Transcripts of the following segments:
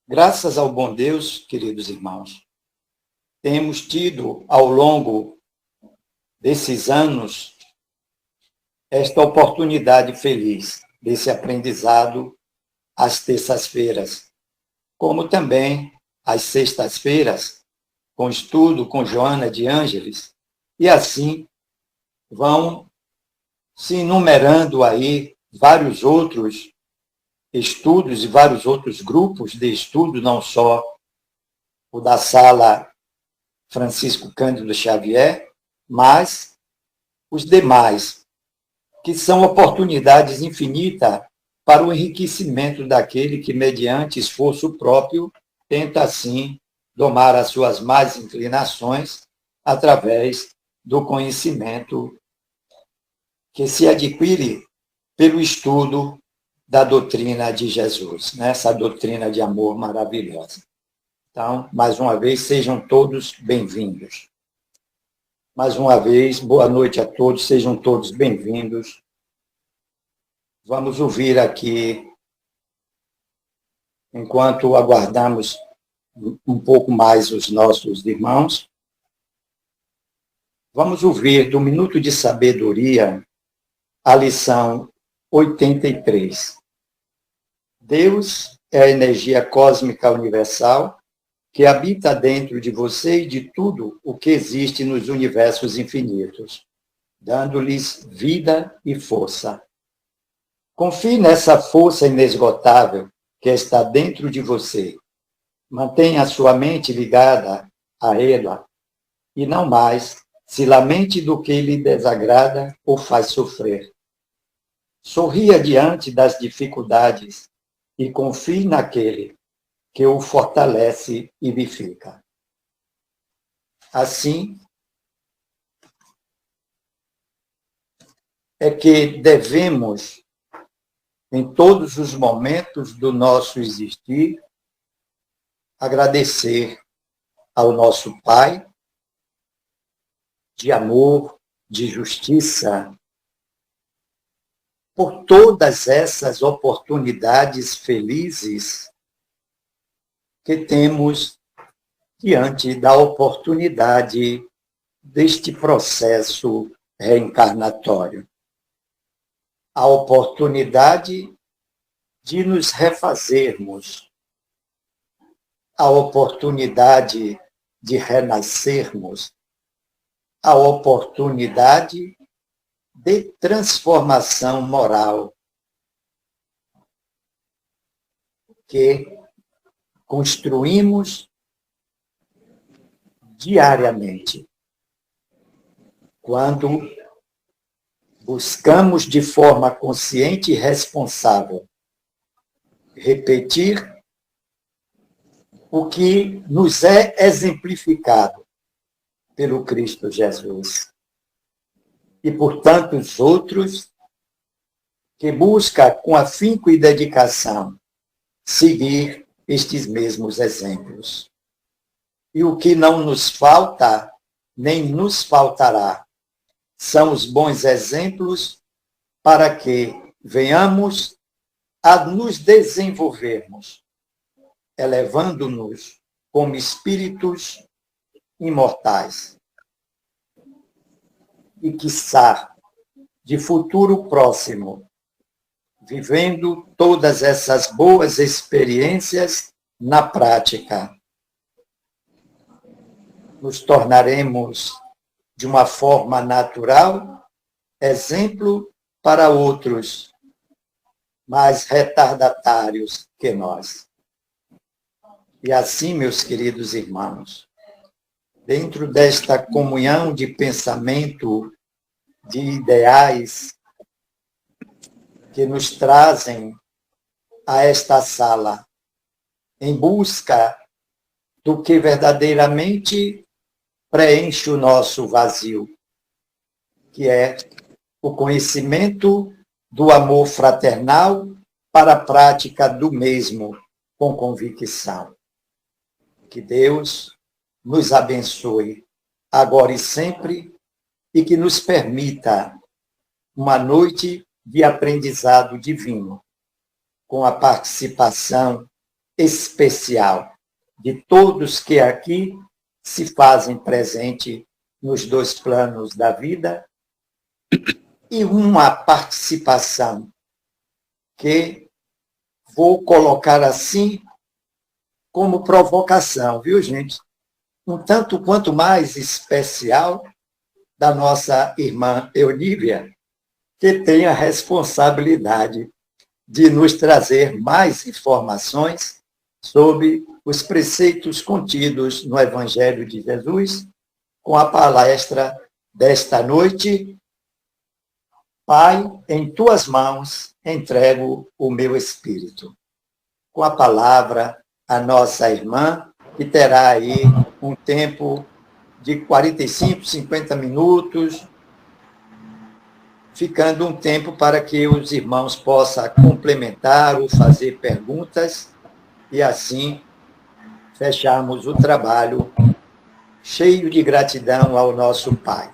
Graças ao bom Deus, queridos irmãos, temos tido ao longo desses anos esta oportunidade feliz desse aprendizado às terças-feiras, como também às sextas-feiras, com estudo com Joana de Ângeles, e assim vão se enumerando aí vários outros estudos e vários outros grupos de estudo, não só o da sala Francisco Cândido Xavier, mas os demais, que são oportunidades infinitas para o enriquecimento daquele que, mediante esforço próprio, tenta, assim, domar as suas más inclinações através do conhecimento que se adquire pelo estudo da doutrina de Jesus, né? Essa doutrina de amor maravilhosa. Então, mais uma vez, sejam todos bem-vindos. Mais uma vez, boa noite a todos, sejam todos bem-vindos. Vamos ouvir aqui, enquanto aguardamos um pouco mais os nossos irmãos, vamos ouvir do Minuto de Sabedoria a lição 83. Deus é a energia cósmica universal que habita dentro de você e de tudo o que existe nos universos infinitos, dando-lhes vida e força. Confie nessa força inesgotável que está dentro de você. Mantenha a sua mente ligada a ela e não mais se lamente do que lhe desagrada ou faz sofrer. Sorria diante das dificuldades e confie naquele que o fortalece e vivifica. Assim, é que devemos, em todos os momentos do nosso existir, agradecer ao nosso Pai de amor, de justiça, por todas essas oportunidades felizes que temos diante da oportunidade deste processo reencarnatório. A oportunidade de nos refazermos, a oportunidade de renascermos, a oportunidade de transformação moral que construímos diariamente, quando buscamos de forma consciente e responsável repetir o que nos é exemplificado pelo Cristo Jesus e por tantos outros que busca com afinco e dedicação seguir estes mesmos exemplos. E o que não nos falta, nem nos faltará, são os bons exemplos para que venhamos a nos desenvolvermos, elevando-nos como espíritos imortais. E, quiçá, de futuro próximo, vivendo todas essas boas experiências na prática, nos tornaremos, de uma forma natural, exemplo para outros mais retardatários que nós. E assim, meus queridos irmãos, dentro desta comunhão de pensamento, de ideais que nos trazem a esta sala, em busca do que verdadeiramente preenche o nosso vazio, que é o conhecimento do amor fraternal para a prática do mesmo com convicção. Que Deus nos abençoe agora e sempre e que nos permita uma noite de aprendizado divino, com a participação especial de todos que aqui se fazem presente nos dois planos da vida e uma participação que vou colocar assim como provocação, viu, gente? Um tanto quanto mais especial da nossa irmã Eunívia, que tem a responsabilidade de nos trazer mais informações sobre os preceitos contidos no Evangelho de Jesus, com a palestra desta noite: Pai, em tuas mãos entrego o meu espírito. Com a palavra, a nossa irmã, que terá aí um tempo de 45, 50 minutos, ficando um tempo para que os irmãos possam complementar ou fazer perguntas e assim fecharmos o trabalho cheio de gratidão ao nosso Pai.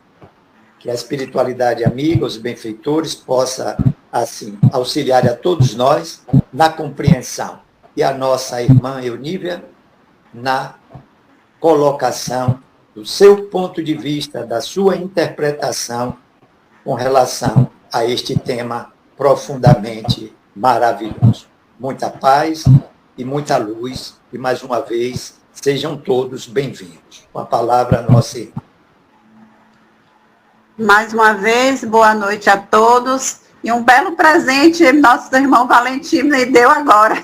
Que a espiritualidade amiga, os benfeitores, possa, assim, auxiliar a todos nós na compreensão. E a nossa irmã Eunívia na colocação do seu ponto de vista, da sua interpretação com relação a este tema profundamente maravilhoso. Muita paz e muita luz, e mais uma vez, sejam todos bem-vindos. Com a palavra, nossa irmã. Mais uma vez, boa noite a todos. E um belo presente nosso irmão Valentim me deu agora,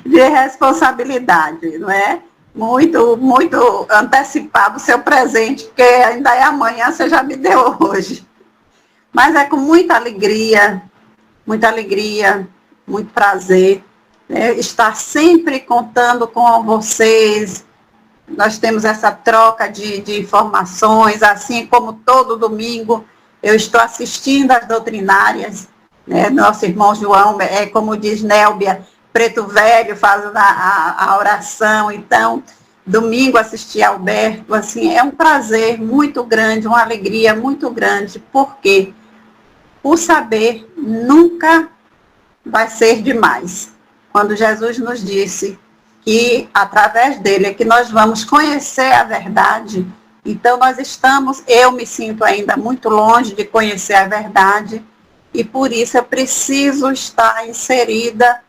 de responsabilidade, não é? Muito, muito antecipado o seu presente, porque ainda é amanhã, você já me deu hoje. Mas é com muita alegria, muito prazer, né, estar sempre contando com vocês. Nós temos essa troca de informações, assim como todo domingo eu estou assistindo às doutrinárias, né? Nosso irmão João, como diz Nélbia, preto velho, fazendo a oração. Então, domingo assistir a Alberto, assim, é um prazer muito grande, uma alegria muito grande, porque o saber nunca vai ser demais. Quando Jesus nos disse que através dele é que nós vamos conhecer a verdade, então eu me sinto ainda muito longe de conhecer a verdade, e por isso eu preciso estar inserida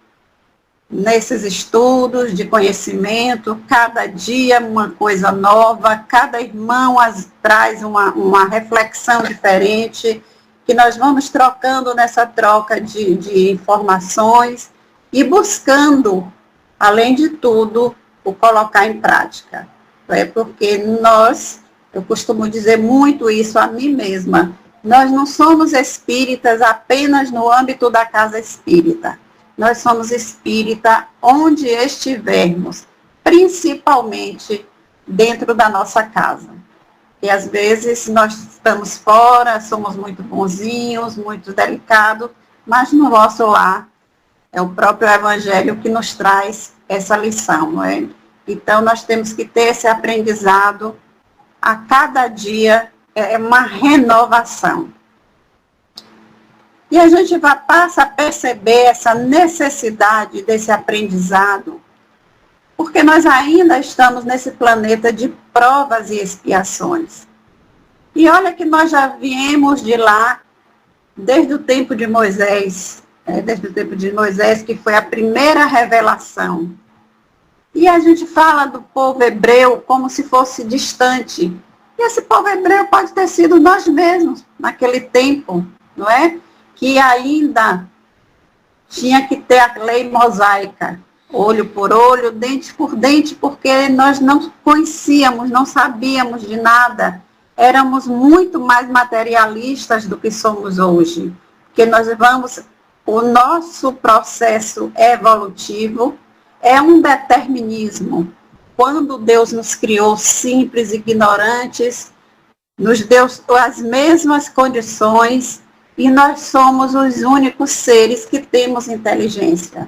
nesses estudos de conhecimento, cada dia uma coisa nova, cada irmão traz uma reflexão diferente, que nós vamos trocando nessa troca de informações e buscando, além de tudo, o colocar em prática. Porque eu costumo dizer muito isso a mim mesma, nós não somos espíritas apenas no âmbito da casa espírita. Nós somos espírita onde estivermos, principalmente dentro da nossa casa. E às vezes nós estamos fora, somos muito bonzinhos, muito delicados, mas no nosso lar é o próprio Evangelho que nos traz essa lição, não é? Então nós temos que ter esse aprendizado a cada dia, é uma renovação. E a gente passa a perceber essa necessidade desse aprendizado, porque nós ainda estamos nesse planeta de provas e expiações. E olha que nós já viemos de lá desde o tempo de Moisés, que foi a primeira revelação. E a gente fala do povo hebreu como se fosse distante. E esse povo hebreu pode ter sido nós mesmos, naquele tempo, não é? Que ainda tinha que ter a lei mosaica, olho por olho, dente por dente, porque nós não conhecíamos, não sabíamos de nada. Éramos muito mais materialistas do que somos hoje. Porque o nosso processo evolutivo é um determinismo. Quando Deus nos criou simples, ignorantes, nos deu as mesmas condições, e nós somos os únicos seres que temos inteligência.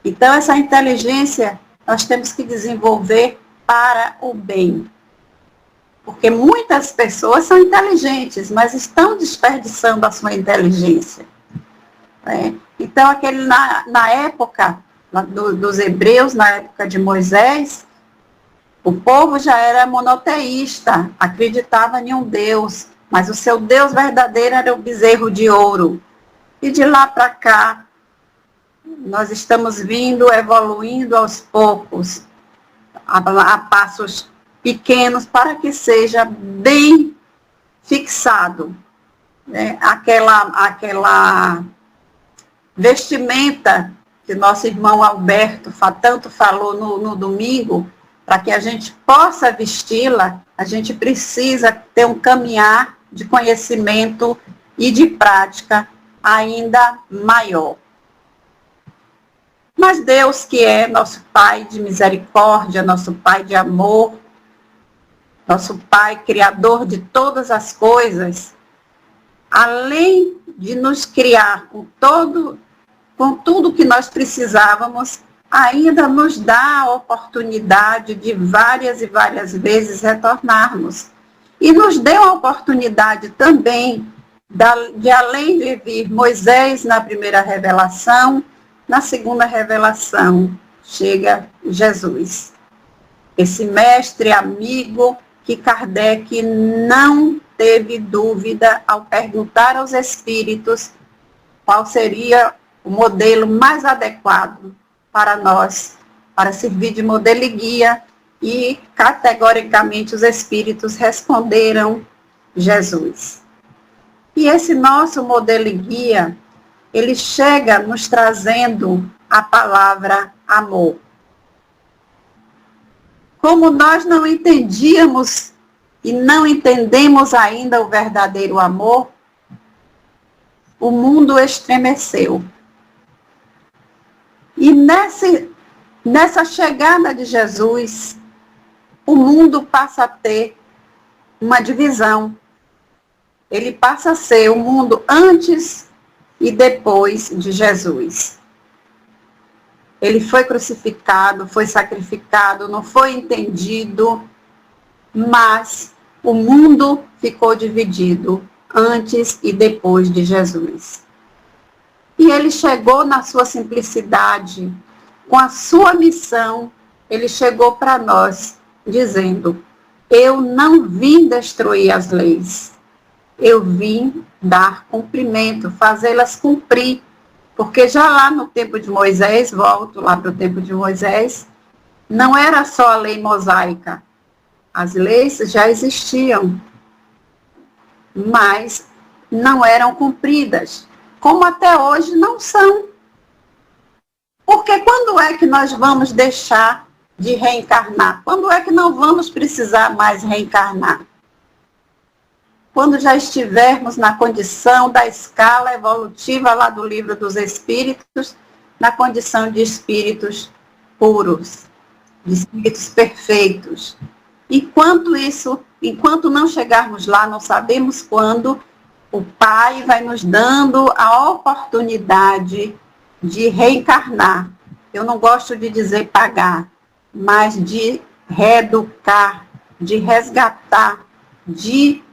Então, essa inteligência nós temos que desenvolver para o bem. Porque muitas pessoas são inteligentes, mas estão desperdiçando a sua inteligência. Então, na época dos hebreus, na época de Moisés, o povo já era monoteísta, acreditava em um Deus, mas o seu Deus verdadeiro era o bezerro de ouro. E de lá para cá, nós estamos vindo, evoluindo aos poucos, a passos pequenos, para que seja bem fixado, né? Aquela vestimenta que nosso irmão Alberto tanto falou no domingo, para que a gente possa vesti-la, a gente precisa ter um caminhar de conhecimento e de prática ainda maior. Mas Deus, que é nosso Pai de misericórdia, nosso Pai de amor, nosso Pai criador de todas as coisas, além de nos criar com tudo que nós precisávamos, ainda nos dá a oportunidade de várias e várias vezes retornarmos. E nos deu a oportunidade também de além de vir Moisés na primeira revelação, na segunda revelação chega Jesus. Esse mestre amigo que Kardec não teve dúvida ao perguntar aos espíritos qual seria o modelo mais adequado para nós, para servir de modelo e guia, e categoricamente os espíritos responderam Jesus. E esse nosso modelo e guia, ele chega nos trazendo a palavra amor. Como nós não entendíamos e não entendemos ainda o verdadeiro amor, o mundo estremeceu. E nessa chegada de Jesus, o mundo passa a ter uma divisão. Ele passa a ser o mundo antes e depois de Jesus. Ele foi crucificado, foi sacrificado, não foi entendido, mas o mundo ficou dividido antes e depois de Jesus. E ele chegou na sua simplicidade, com a sua missão, ele chegou para nós, dizendo: eu não vim destruir as leis, eu vim dar cumprimento, fazê-las cumprir. Porque já lá no tempo de Moisés, volto lá para o tempo de Moisés, não era só a lei mosaica. As leis já existiam, mas não eram cumpridas, como até hoje não são. Porque quando é que nós vamos deixar de reencarnar? Quando é que não vamos precisar mais reencarnar? Quando já estivermos na condição da escala evolutiva lá do Livro dos Espíritos, na condição de espíritos puros, de espíritos perfeitos. Enquanto não chegarmos lá, não sabemos quando, o Pai vai nos dando a oportunidade de reencarnar. Eu não gosto de dizer pagar, mas de reeducar, de resgatar, de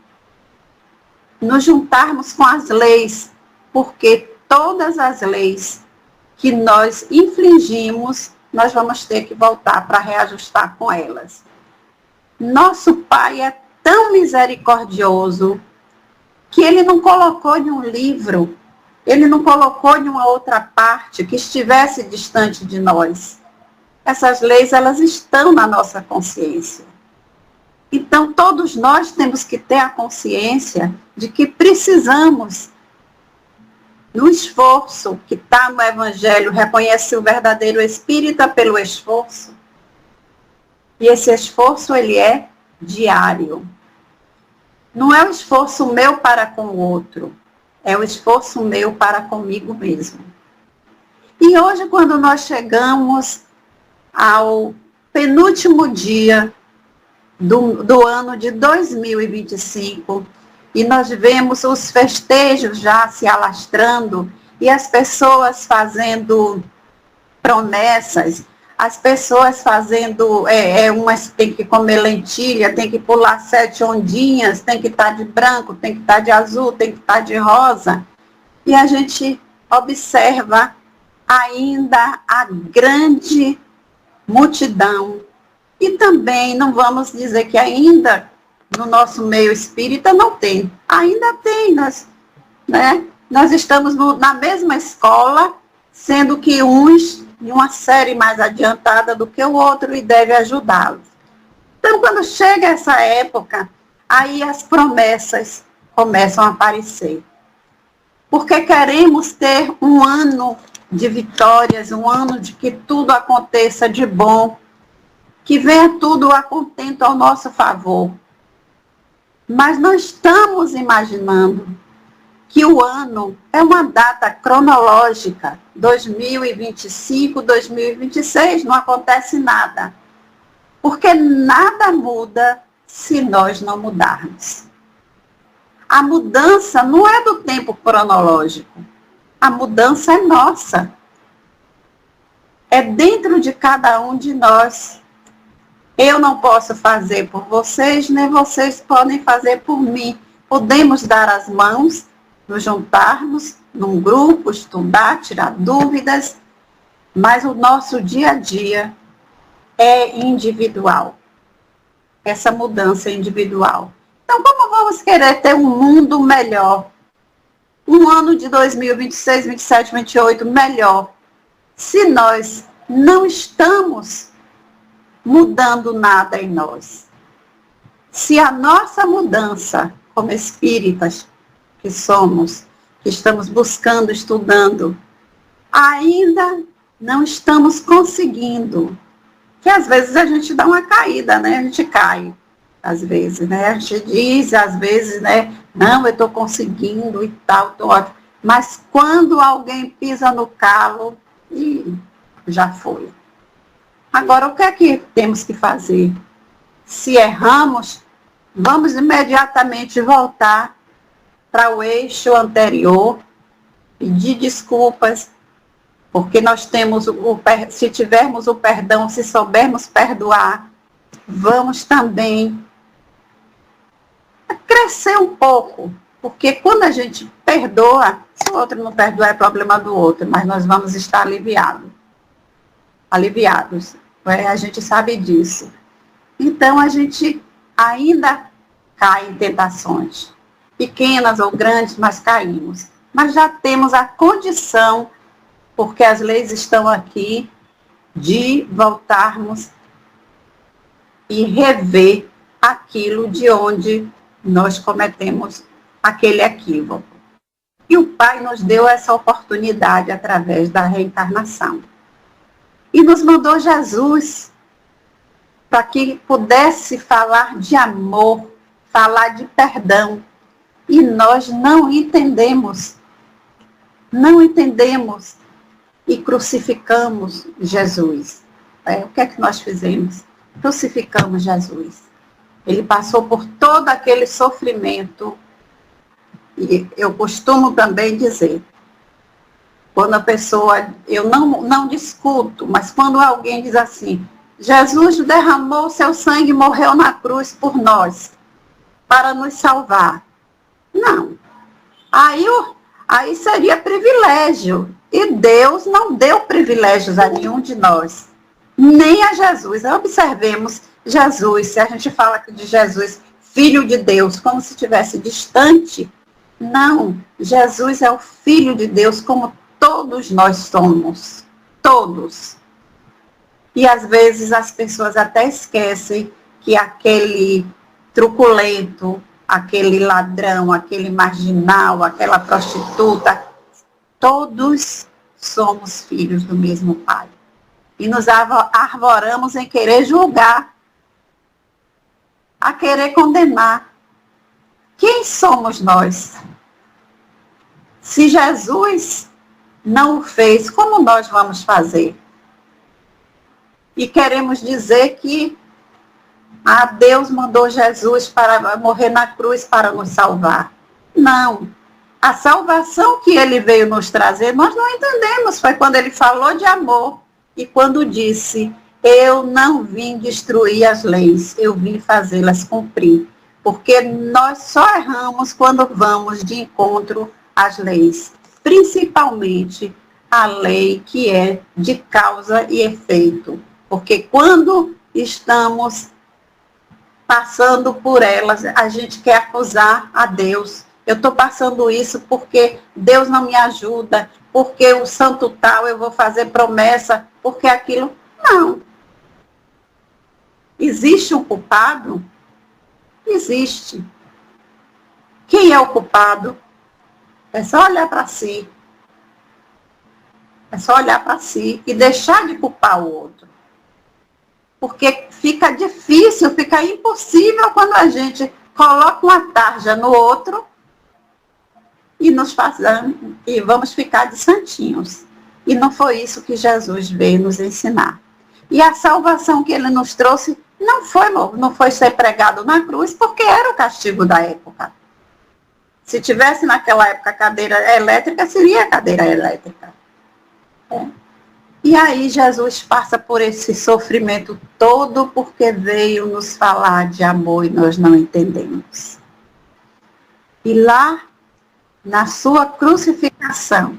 nos juntarmos com as leis, porque todas as leis que nós infligimos, nós vamos ter que voltar para reajustar com elas. Nosso Pai é tão misericordioso que ele não colocou em um livro, ele não colocou em uma outra parte que estivesse distante de nós. Essas leis, elas estão na nossa consciência. Então, todos nós temos que ter a consciência de que precisamos, no esforço que está no Evangelho, reconhecer o verdadeiro espírita pelo esforço. E esse esforço, ele é diário. Não é o esforço meu para com o outro, é o esforço meu para comigo mesmo. E hoje, quando nós chegamos ao penúltimo dia do ano de 2025, e nós vemos os festejos já se alastrando, e as pessoas fazendo promessas, as pessoas fazendo, umas tem que comer lentilha, tem que pular 7 ondinhas, tem que estar de branco, tem que estar de azul, tem que estar de rosa, e a gente observa ainda há grande multidão. E também não vamos dizer que ainda no nosso meio espírita não tem. Ainda tem, nós estamos na mesma escola, sendo que uns em uma série mais adiantada do que o outro e deve ajudá-los. Então, quando chega essa época, aí as promessas começam a aparecer. Porque queremos ter um ano de vitórias, um ano de que tudo aconteça de bom, que venha tudo a contento ao nosso favor. Mas não estamos imaginando que o ano é uma data cronológica, 2025, 2026, não acontece nada. Porque nada muda se nós não mudarmos. A mudança não é do tempo cronológico, a mudança é nossa. É dentro de cada um de nós. Eu não posso fazer por vocês, nem vocês podem fazer por mim. Podemos dar as mãos, nos juntarmos num grupo, estudar, tirar dúvidas, mas o nosso dia a dia é individual. Essa mudança é individual. Então, como vamos querer ter um mundo melhor? Um ano de 2026, 27, 28 melhor, se nós não estamos mudando nada em nós. Se a nossa mudança, como espíritas que somos, que estamos buscando, estudando, ainda não estamos conseguindo, que às vezes a gente dá uma caída, né? A gente cai, às vezes, né? A gente diz, às vezes, né? Não, eu estou conseguindo e tal, estou ótimo. Mas quando alguém pisa no calo, já foi. Agora, o que é que temos que fazer? Se erramos, vamos imediatamente voltar para o eixo anterior, pedir desculpas, porque nós temos, se tivermos o perdão, se soubermos perdoar, vamos também crescer um pouco, porque quando a gente perdoa, se o outro não perdoar é problema do outro, mas nós vamos estar aliviados. A gente sabe disso. Então, a gente ainda cai em tentações, pequenas ou grandes, mas caímos. Mas já temos a condição, porque as leis estão aqui, de voltarmos e rever aquilo de onde nós cometemos aquele equívoco. E o Pai nos deu essa oportunidade através da reencarnação. E nos mandou Jesus para que pudesse falar de amor, falar de perdão. E nós não entendemos e crucificamos Jesus. O que é que nós fizemos? Crucificamos Jesus. Ele passou por todo aquele sofrimento. E eu costumo também dizer, quando a pessoa, eu não discuto, mas quando alguém diz assim, Jesus derramou seu sangue e morreu na cruz por nós, para nos salvar. Não. Aí seria privilégio. E Deus não deu privilégios a nenhum de nós, nem a Jesus. Observemos Jesus, se a gente fala de Jesus, Filho de Deus, como se estivesse distante. Não, Jesus é o Filho de Deus, como todos nós somos. Todos. E às vezes as pessoas até esquecem que aquele truculento, aquele ladrão, aquele marginal, aquela prostituta, todos somos filhos do mesmo Pai. E nos arvoramos em querer julgar, a querer condenar. Quem somos nós? Se Jesus não o fez, como nós vamos fazer? E queremos dizer que Deus mandou Jesus para morrer na cruz para nos salvar. Não. A salvação que ele veio nos trazer, nós não entendemos. Foi quando ele falou de amor e quando disse, eu não vim destruir as leis, eu vim fazê-las cumprir. Porque nós só erramos quando vamos de encontro às leis, principalmente a lei que é de causa e efeito. Porque quando estamos passando por elas, a gente quer acusar a Deus. Eu estou passando isso porque Deus não me ajuda, porque o santo tal eu vou fazer promessa, porque aquilo. Não. Existe um culpado? Existe. Quem é o culpado? É só olhar para si. É só olhar para si e deixar de culpar o outro. Porque fica difícil, fica impossível quando a gente coloca uma tarja no outro e vamos ficar de santinhos. E não foi isso que Jesus veio nos ensinar. E a salvação que ele nos trouxe não foi ser pregado na cruz, porque era o castigo da época. Se tivesse naquela época cadeira elétrica, seria cadeira elétrica. É. E aí Jesus passa por esse sofrimento todo porque veio nos falar de amor e nós não entendemos. E lá, na sua crucificação,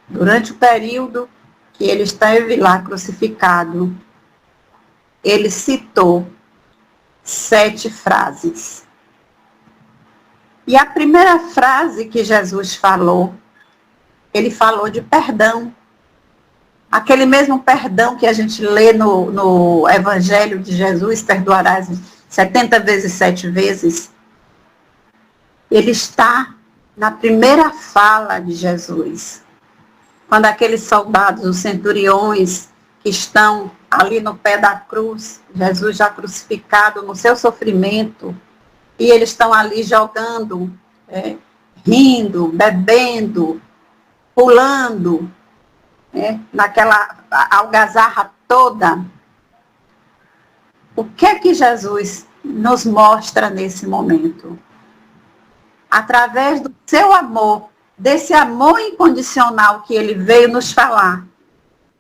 durante o período que ele esteve lá crucificado, ele citou 7 frases. E a primeira frase que Jesus falou, ele falou de perdão. Aquele mesmo perdão que a gente lê no Evangelho de Jesus, perdoarás 70 vezes, 7 vezes, ele está na primeira fala de Jesus. Quando aqueles soldados, os centuriões, que estão ali no pé da cruz, Jesus já crucificado no seu sofrimento, e eles estão ali jogando, rindo, bebendo, pulando, naquela algazarra toda. O que é que Jesus nos mostra nesse momento? Através do seu amor, desse amor incondicional que ele veio nos falar,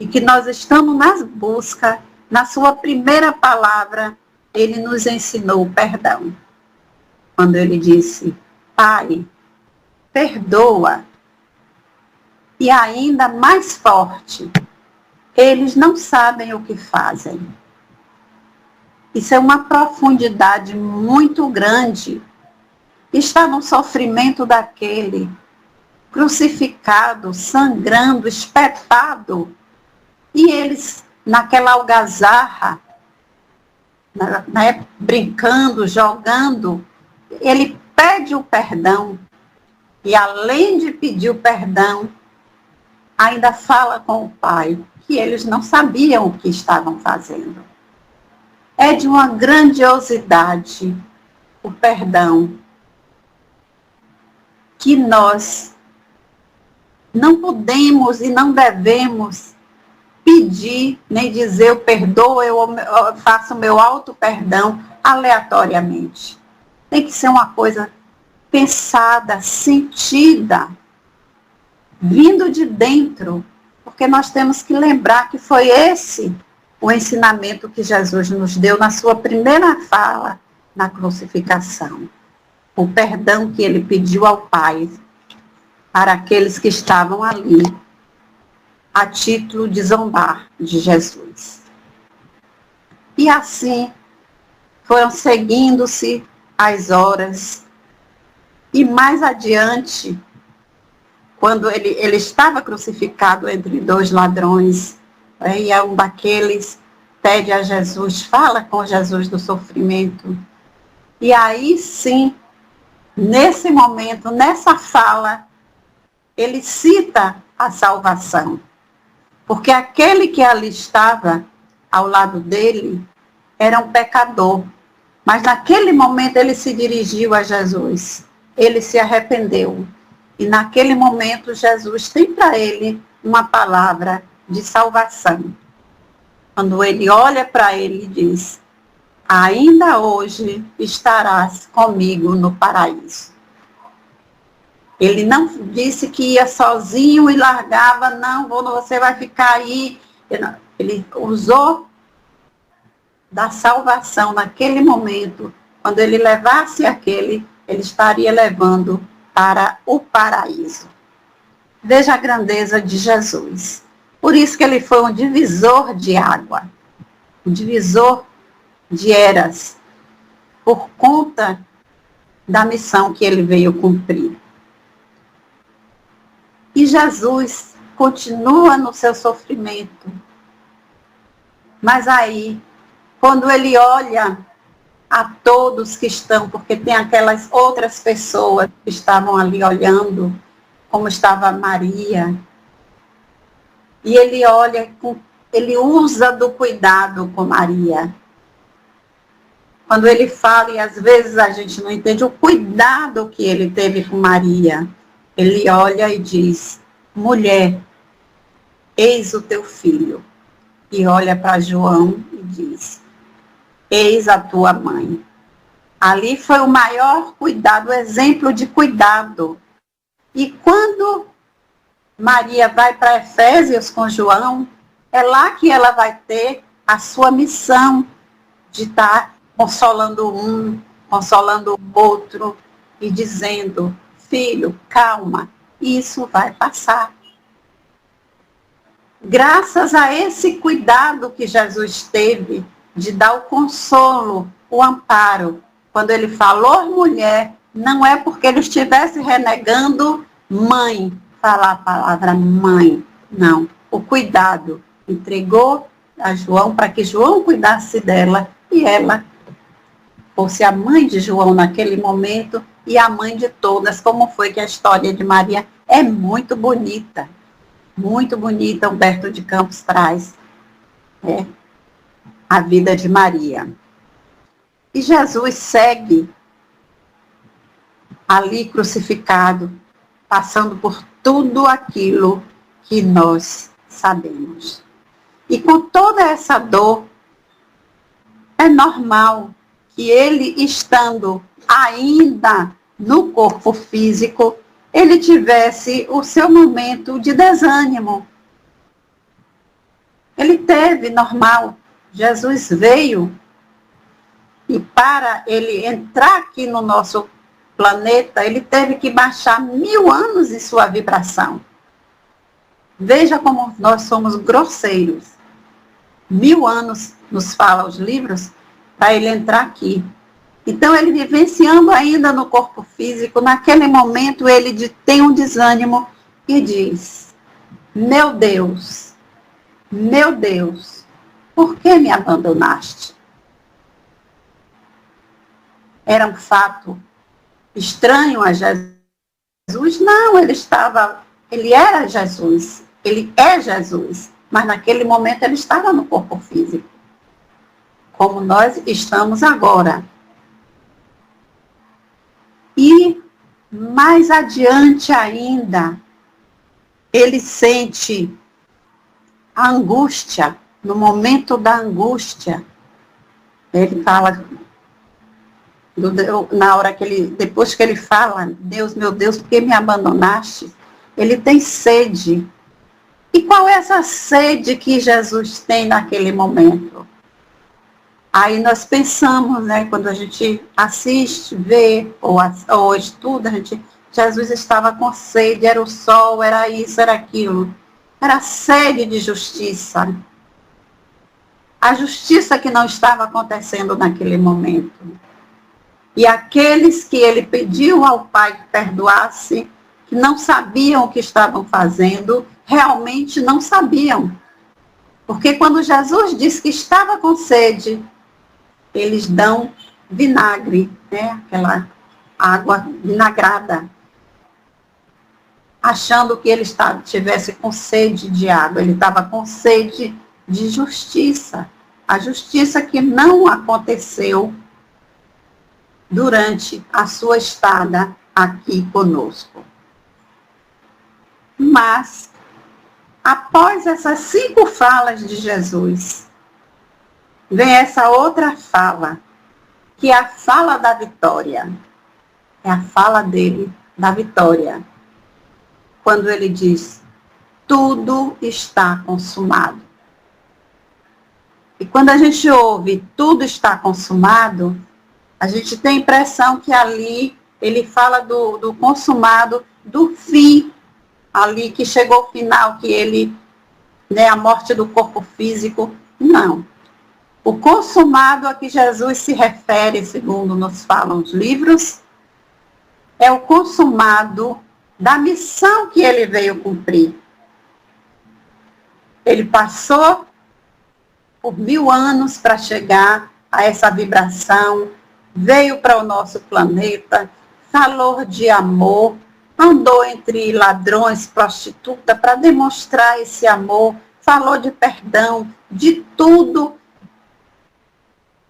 e que nós estamos na busca, na sua primeira palavra, ele nos ensinou o perdão. Quando ele disse, Pai, perdoa. E ainda mais forte, eles não sabem o que fazem. Isso é uma profundidade muito grande. Está no sofrimento daquele, crucificado, sangrando, espetado. E eles, naquela algazarra, brincando, jogando, ele pede o perdão. E além de pedir o perdão, ainda fala com o Pai, que eles não sabiam o que estavam fazendo. É de uma grandiosidade o perdão que nós não podemos e não devemos pedir, nem dizer eu perdoo, eu faço meu auto-perdão aleatoriamente. Tem que ser uma coisa pensada, sentida, vindo de dentro, porque nós temos que lembrar que foi esse o ensinamento que Jesus nos deu na sua primeira fala na crucificação. O perdão que ele pediu ao Pai para aqueles que estavam ali, a título de zombar de Jesus. E assim foram seguindo-se as horas, e mais adiante, quando ele estava crucificado entre 2 ladrões, e um daqueles pede a Jesus, fala com Jesus do sofrimento. E aí sim, nesse momento, nessa fala, ele cita a salvação. Porque aquele que ali estava ao lado dele era um pecador. Mas naquele momento ele se dirigiu a Jesus. Ele se arrependeu. E naquele momento Jesus tem para ele uma palavra de salvação. Quando ele olha para ele e diz, ainda hoje estarás comigo no paraíso. Ele não disse que ia sozinho e largava, não, você vai ficar aí. Ele usou da salvação naquele momento. Quando ele levasse aquele, ele estaria levando para o paraíso. Veja a grandeza de Jesus. Por isso que ele foi um divisor de água, um divisor de eras, por conta da missão que ele veio cumprir. E Jesus continua no seu sofrimento. Mas aí, quando ele olha a todos que estão, porque tem aquelas outras pessoas que estavam ali olhando, como estava Maria, e ele olha, ele usa do cuidado com Maria. Quando ele fala, e às vezes a gente não entende o cuidado que ele teve com Maria, ele olha e diz: mulher, eis o teu filho. E olha para João e diz: eis a tua mãe. Ali foi o maior cuidado, o exemplo de cuidado. E quando Maria vai para Efésios com João, é lá que ela vai ter a sua missão de estar consolando um, consolando o outro e dizendo: filho, calma, isso vai passar. Graças a esse cuidado que Jesus teve de dar o consolo, o amparo, quando ele falou mulher, não é porque ele estivesse renegando mãe, falar a palavra mãe, não. O cuidado entregou a João para que João cuidasse dela e ela fosse a mãe de João naquele momento e a mãe de todas, como foi que a história de Maria é muito bonita. Muito bonita, Humberto de Campos traz a vida de Maria. E Jesus segue ali crucificado, passando por tudo aquilo que nós sabemos. E com toda essa dor, é normal que ele, estando ainda no corpo físico, ele tivesse o seu momento de desânimo. Ele teve, normal. Jesus veio e para ele entrar aqui no nosso planeta, ele teve que baixar 1000 anos em sua vibração. Veja como nós somos grosseiros. 1000 anos, nos fala os livros, para ele entrar aqui. Então, ele vivenciando ainda no corpo físico, naquele momento ele tem um desânimo e diz: meu Deus, por que me abandonaste? Era um fato estranho a Jesus? Não, ele era Jesus, ele é Jesus, mas naquele momento ele estava no corpo físico, como nós estamos agora. E mais adiante ainda, ele sente a angústia, no momento da angústia. Ele fala, na hora que depois que ele fala: Deus, meu Deus, por que me abandonaste? Ele tem sede. E qual é essa sede que Jesus tem naquele momento? Aí nós pensamos, né, quando a gente assiste, vê ou estuda, Jesus estava com sede, era o sol, era isso, era aquilo. Era sede de justiça. A justiça que não estava acontecendo naquele momento. E aqueles que ele pediu ao Pai que perdoasse, que não sabiam o que estavam fazendo, realmente não sabiam. Porque quando Jesus disse que estava com sede, eles dão vinagre, né? Aquela água vinagrada, achando que ele estivesse com sede de água. Ele estava com sede de justiça. A justiça que não aconteceu durante a sua estada aqui conosco. Mas, após essas 5 falas de Jesus, vem essa outra fala, que é a fala da vitória. É a fala dele da vitória. Quando ele diz: tudo está consumado. E quando a gente ouve tudo está consumado, a gente tem a impressão que ali ele fala do consumado, do fim ali que chegou ao final, que ele, né, a morte do corpo físico. Não. O consumado a que Jesus se refere, segundo nos falam os livros, é o consumado da missão que ele veio cumprir. Ele passou por 1000 anos para chegar a essa vibração, veio para o nosso planeta, falou de amor, andou entre ladrões, prostituta, para demonstrar esse amor, falou de perdão, de tudo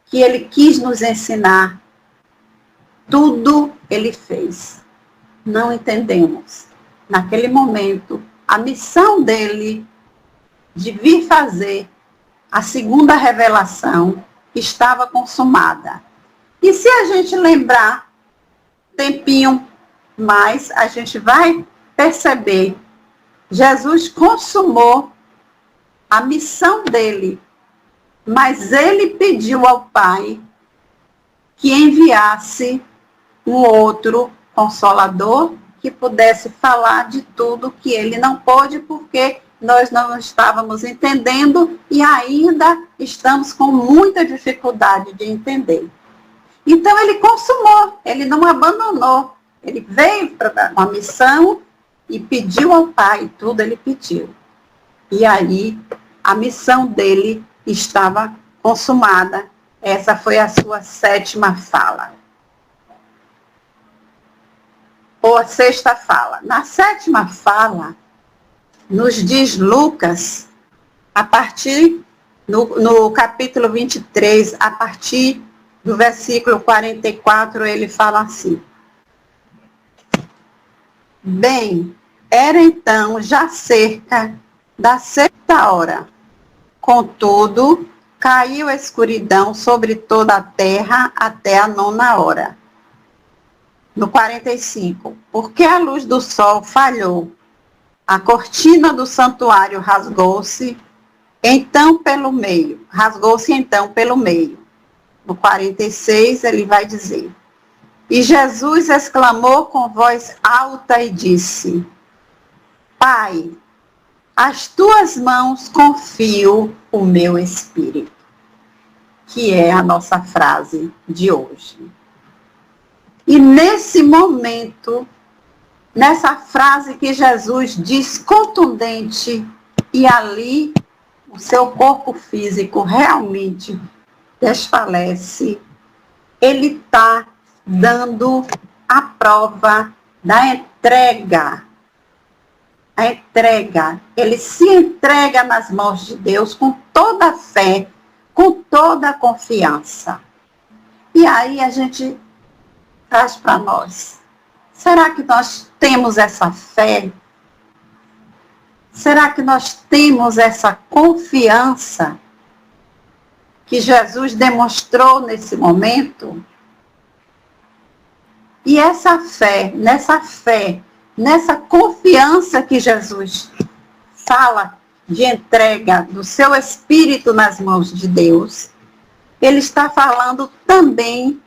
que ele quis nos ensinar. Tudo ele fez. Não entendemos. Naquele momento, a missão dele de vir fazer a segunda revelação estava consumada. E se a gente lembrar, tempinho mais, a gente vai perceber, Jesus consumou a missão dele, mas ele pediu ao Pai que enviasse um outro Consolador que pudesse falar de tudo que ele não pôde, porque nós não estávamos entendendo e ainda estamos com muita dificuldade de entender. Então ele consumou, ele não abandonou, ele veio para uma missão e pediu ao Pai, tudo ele pediu. E aí a missão dele estava consumada. Essa foi a sua 7ª fala. Ou a 6ª fala. Na 7ª fala, nos diz Lucas, a partir, no capítulo 23, a partir do versículo 44, ele fala assim: Bem, era então já cerca da 6ª hora. Contudo, caiu a escuridão sobre toda a terra até a 9ª hora. No 45, porque a luz do sol falhou, a cortina do santuário rasgou-se então pelo meio. No 46, ele vai dizer: E Jesus exclamou com voz alta e disse: Pai, às tuas mãos confio o meu espírito. Que é a nossa frase de hoje. E nesse momento, nessa frase que Jesus diz contundente, e ali o seu corpo físico realmente desfalece, ele está dando a prova da entrega. A entrega. Ele se entrega nas mãos de Deus com toda a fé, com toda a confiança. E aí a gente traz para nós: será que nós temos essa fé? Será que nós temos essa confiança que Jesus demonstrou nesse momento? E essa fé, nessa confiança que Jesus fala de entrega do seu espírito nas mãos de Deus, ele está falando também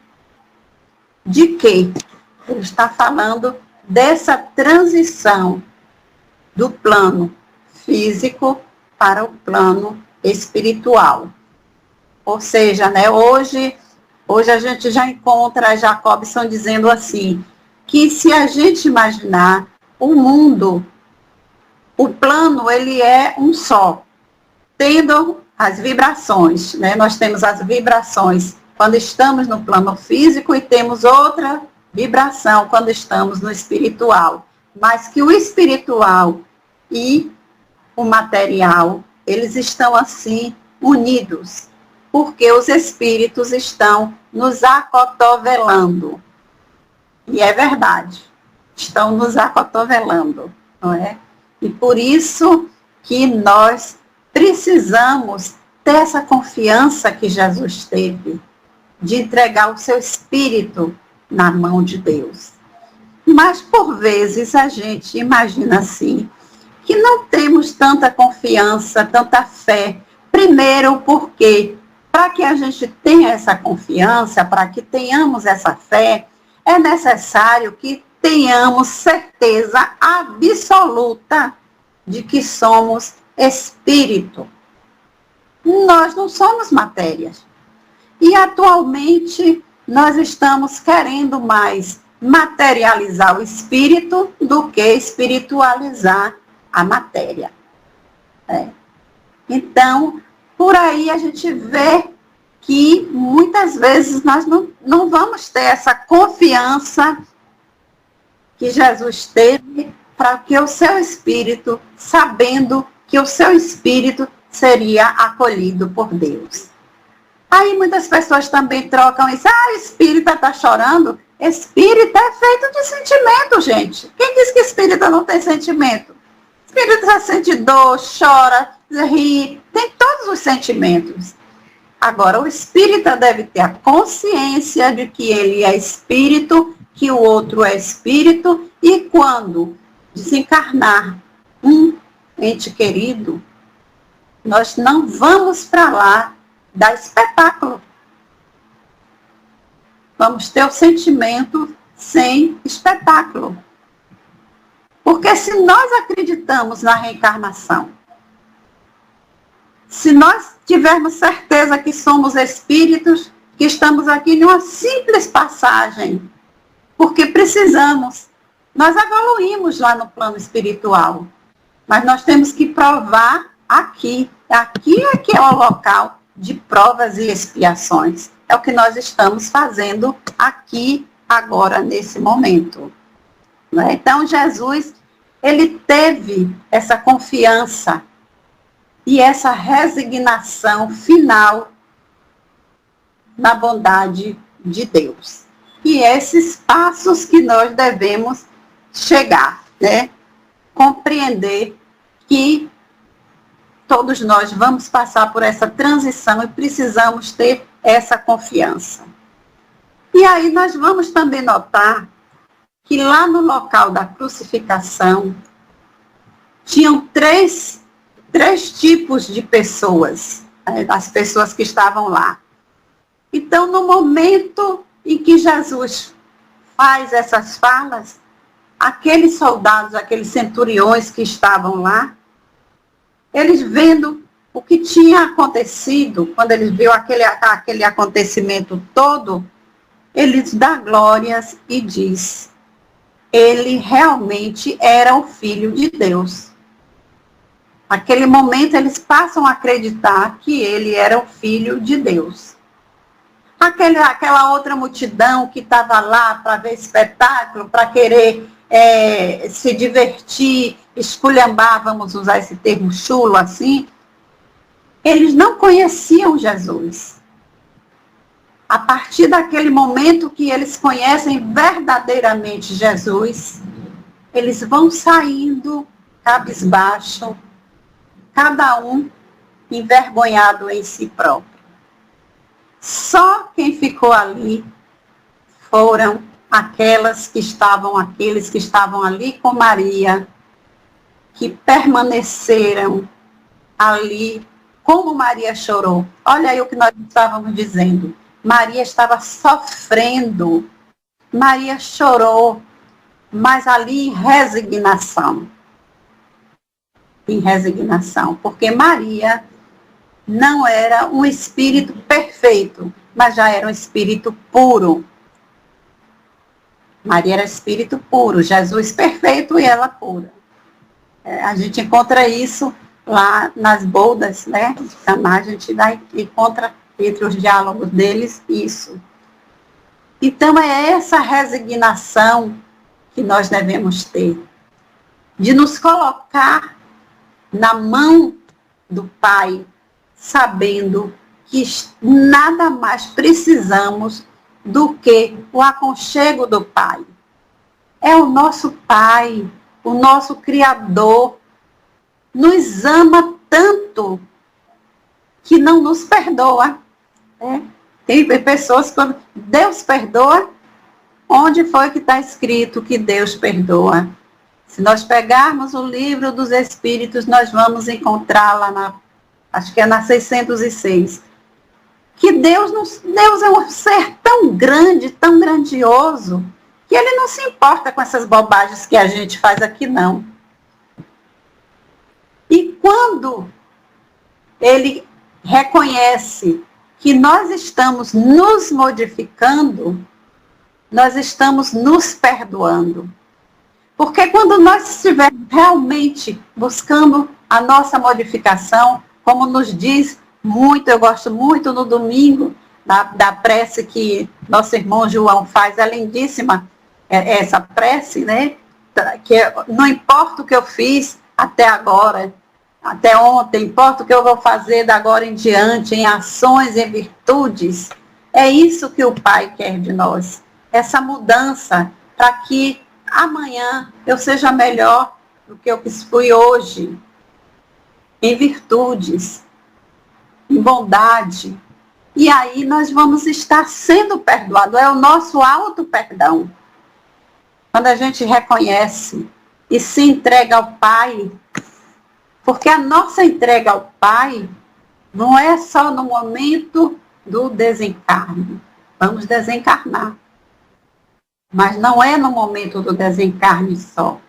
de quê? Ele está falando dessa transição do plano físico para o plano espiritual. Ou seja, né, hoje a gente já encontra a Jacobson dizendo assim, que se a gente imaginar o mundo, o plano, ele é um só, tendo as vibrações, né? Nós temos as vibrações quando estamos no plano físico e temos outra vibração quando estamos no espiritual. Mas que o espiritual e o material, eles estão assim unidos, porque os espíritos estão nos acotovelando. E é verdade, estão nos acotovelando, não é? E por isso que nós precisamos ter essa confiança que Jesus teve, de entregar o seu espírito na mão de Deus. Mas, por vezes, a gente imagina assim, que não temos tanta confiança, tanta fé. Primeiro, porque para que a gente tenha essa confiança, para que tenhamos essa fé, é necessário que tenhamos certeza absoluta de que somos espírito. Nós não somos matéria. E atualmente nós estamos querendo mais materializar o espírito do que espiritualizar a matéria. Então, por aí a gente vê que muitas vezes nós não vamos ter essa confiança que Jesus teve para que o seu espírito, sabendo que o seu espírito seria acolhido por Deus. Aí muitas pessoas também trocam isso. O espírita está chorando. Espírita é feito de sentimento, gente. Quem diz que espírita não tem sentimento? Espírita sente dor, chora, ri, tem todos os sentimentos. Agora, o espírita deve ter a consciência de que ele é espírito, que o outro é espírito, e quando desencarnar um ente querido, nós não vamos para lá dar espetáculo. Vamos ter o sentimento sem espetáculo. Porque se nós acreditamos na reencarnação, se nós tivermos certeza que somos espíritos, que estamos aqui em uma simples passagem, porque precisamos, nós evoluímos lá no plano espiritual, mas nós temos que provar aqui. Aqui é que é o local de provas e expiações. É o que nós estamos fazendo aqui, agora, nesse momento. Né? Então, Jesus, ele teve essa confiança e essa resignação final na bondade de Deus. E esses passos que nós devemos chegar, né? Compreender que todos nós vamos passar por essa transição e precisamos ter essa confiança. E aí nós vamos também notar que lá no local da crucificação tinham três tipos de pessoas, as pessoas que estavam lá. Então, no momento em que Jesus faz essas falas, aqueles soldados, aqueles centuriões que estavam lá, eles vendo o que tinha acontecido, quando eles viram aquele acontecimento todo, eles dão glórias e diz, ele realmente era o Filho de Deus. Naquele momento, eles passam a acreditar que ele era o Filho de Deus. Aquela outra multidão que estava lá para ver espetáculo, para querer se divertir, esculhambar, vamos usar esse termo chulo assim, eles não conheciam Jesus. A partir daquele momento que eles conhecem verdadeiramente Jesus, eles vão saindo cabisbaixo, cada um envergonhado em si próprio. Só quem ficou ali foram aqueles que estavam ali com Maria, que permaneceram ali, como Maria chorou. Olha aí o que nós estávamos dizendo. Maria estava sofrendo, Maria chorou, mas ali em resignação. Em resignação, porque Maria não era um espírito perfeito, mas já era um espírito puro. Maria era espírito puro, Jesus perfeito e ela pura. A gente encontra isso lá nas bodas, né? De Caná, a gente encontra entre os diálogos deles isso. Então é essa resignação que nós devemos ter, de nos colocar na mão do Pai, sabendo que nada mais precisamos do que o aconchego do Pai. É o nosso Pai, o nosso Criador, nos ama tanto que não nos perdoa. Tem pessoas que Deus perdoa, onde foi que está escrito que Deus perdoa? Se nós pegarmos o livro dos Espíritos, nós vamos encontrar lá acho que é na 606, que Deus é um ser tão grande, tão grandioso, que ele não se importa com essas bobagens que a gente faz aqui, não. E quando ele reconhece que nós estamos nos modificando, nós estamos nos perdoando. Porque quando nós estivermos realmente buscando a nossa modificação, como nos diz muito, eu gosto muito no domingo, da prece que nosso irmão João faz, é lindíssima essa prece, né? Que não importa o que eu fiz até agora, até ontem, importa o que eu vou fazer da agora em diante, em ações, em virtudes. É isso que o Pai quer de nós, essa mudança, para que amanhã eu seja melhor do que eu fui hoje, em virtudes, em bondade. E aí nós vamos estar sendo perdoados, é o nosso auto-perdão. Quando a gente reconhece e se entrega ao Pai, porque a nossa entrega ao Pai não é só no momento do desencarne. Vamos desencarnar. Mas não é no momento do desencarne só.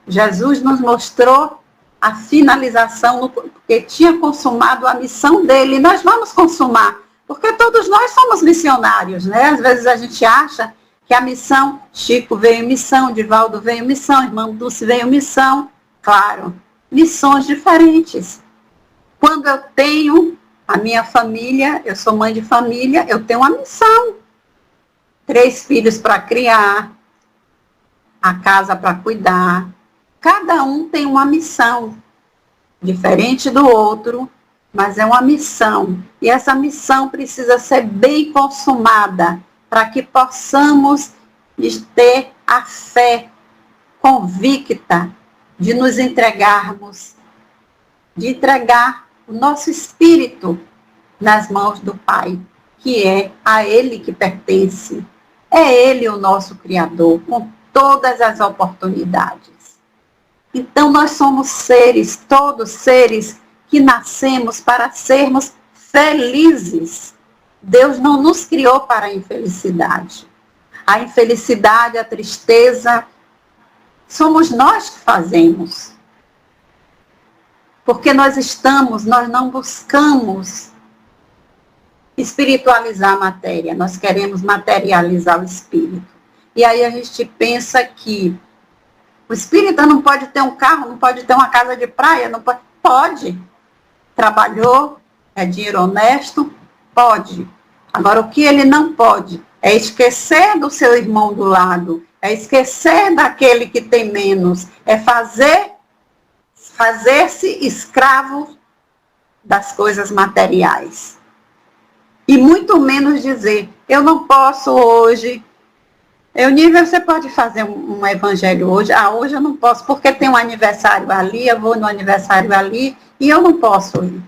Jesus nos mostrou a finalização, porque tinha consumado a missão dele. E nós vamos consumar, porque todos nós somos missionários, né? Às vezes a gente acha que a missão, Chico veio em missão, Divaldo veio em missão, irmão Dulce veio em missão. Claro, missões diferentes. Quando eu tenho a minha família, eu sou mãe de família, eu tenho uma missão. 3 filhos para criar, a casa para cuidar. Cada um tem uma missão, diferente do outro, mas é uma missão. E essa missão precisa ser bem consumada, para que possamos ter a fé convicta de nos entregarmos, de entregar o nosso espírito nas mãos do Pai, que é a Ele que pertence. É Ele o nosso Criador, com todas as oportunidades. Então, nós somos seres, todos seres, que nascemos para sermos felizes. Deus não nos criou para a infelicidade. A infelicidade, a tristeza, somos nós que fazemos. Porque nós não buscamos espiritualizar a matéria, nós queremos materializar o espírito. E aí a gente pensa que o espírita não pode ter um carro, não pode ter uma casa de praia, não pode. Pode. Trabalhou, é dinheiro honesto, pode. Agora, o que ele não pode é esquecer do seu irmão do lado, é esquecer daquele que tem menos, é fazer-se escravo das coisas materiais. E muito menos dizer, eu não posso hoje. Eunice, você pode fazer um evangelho hoje? Hoje eu não posso, porque tem um aniversário ali, eu vou no aniversário ali, e eu não posso ir.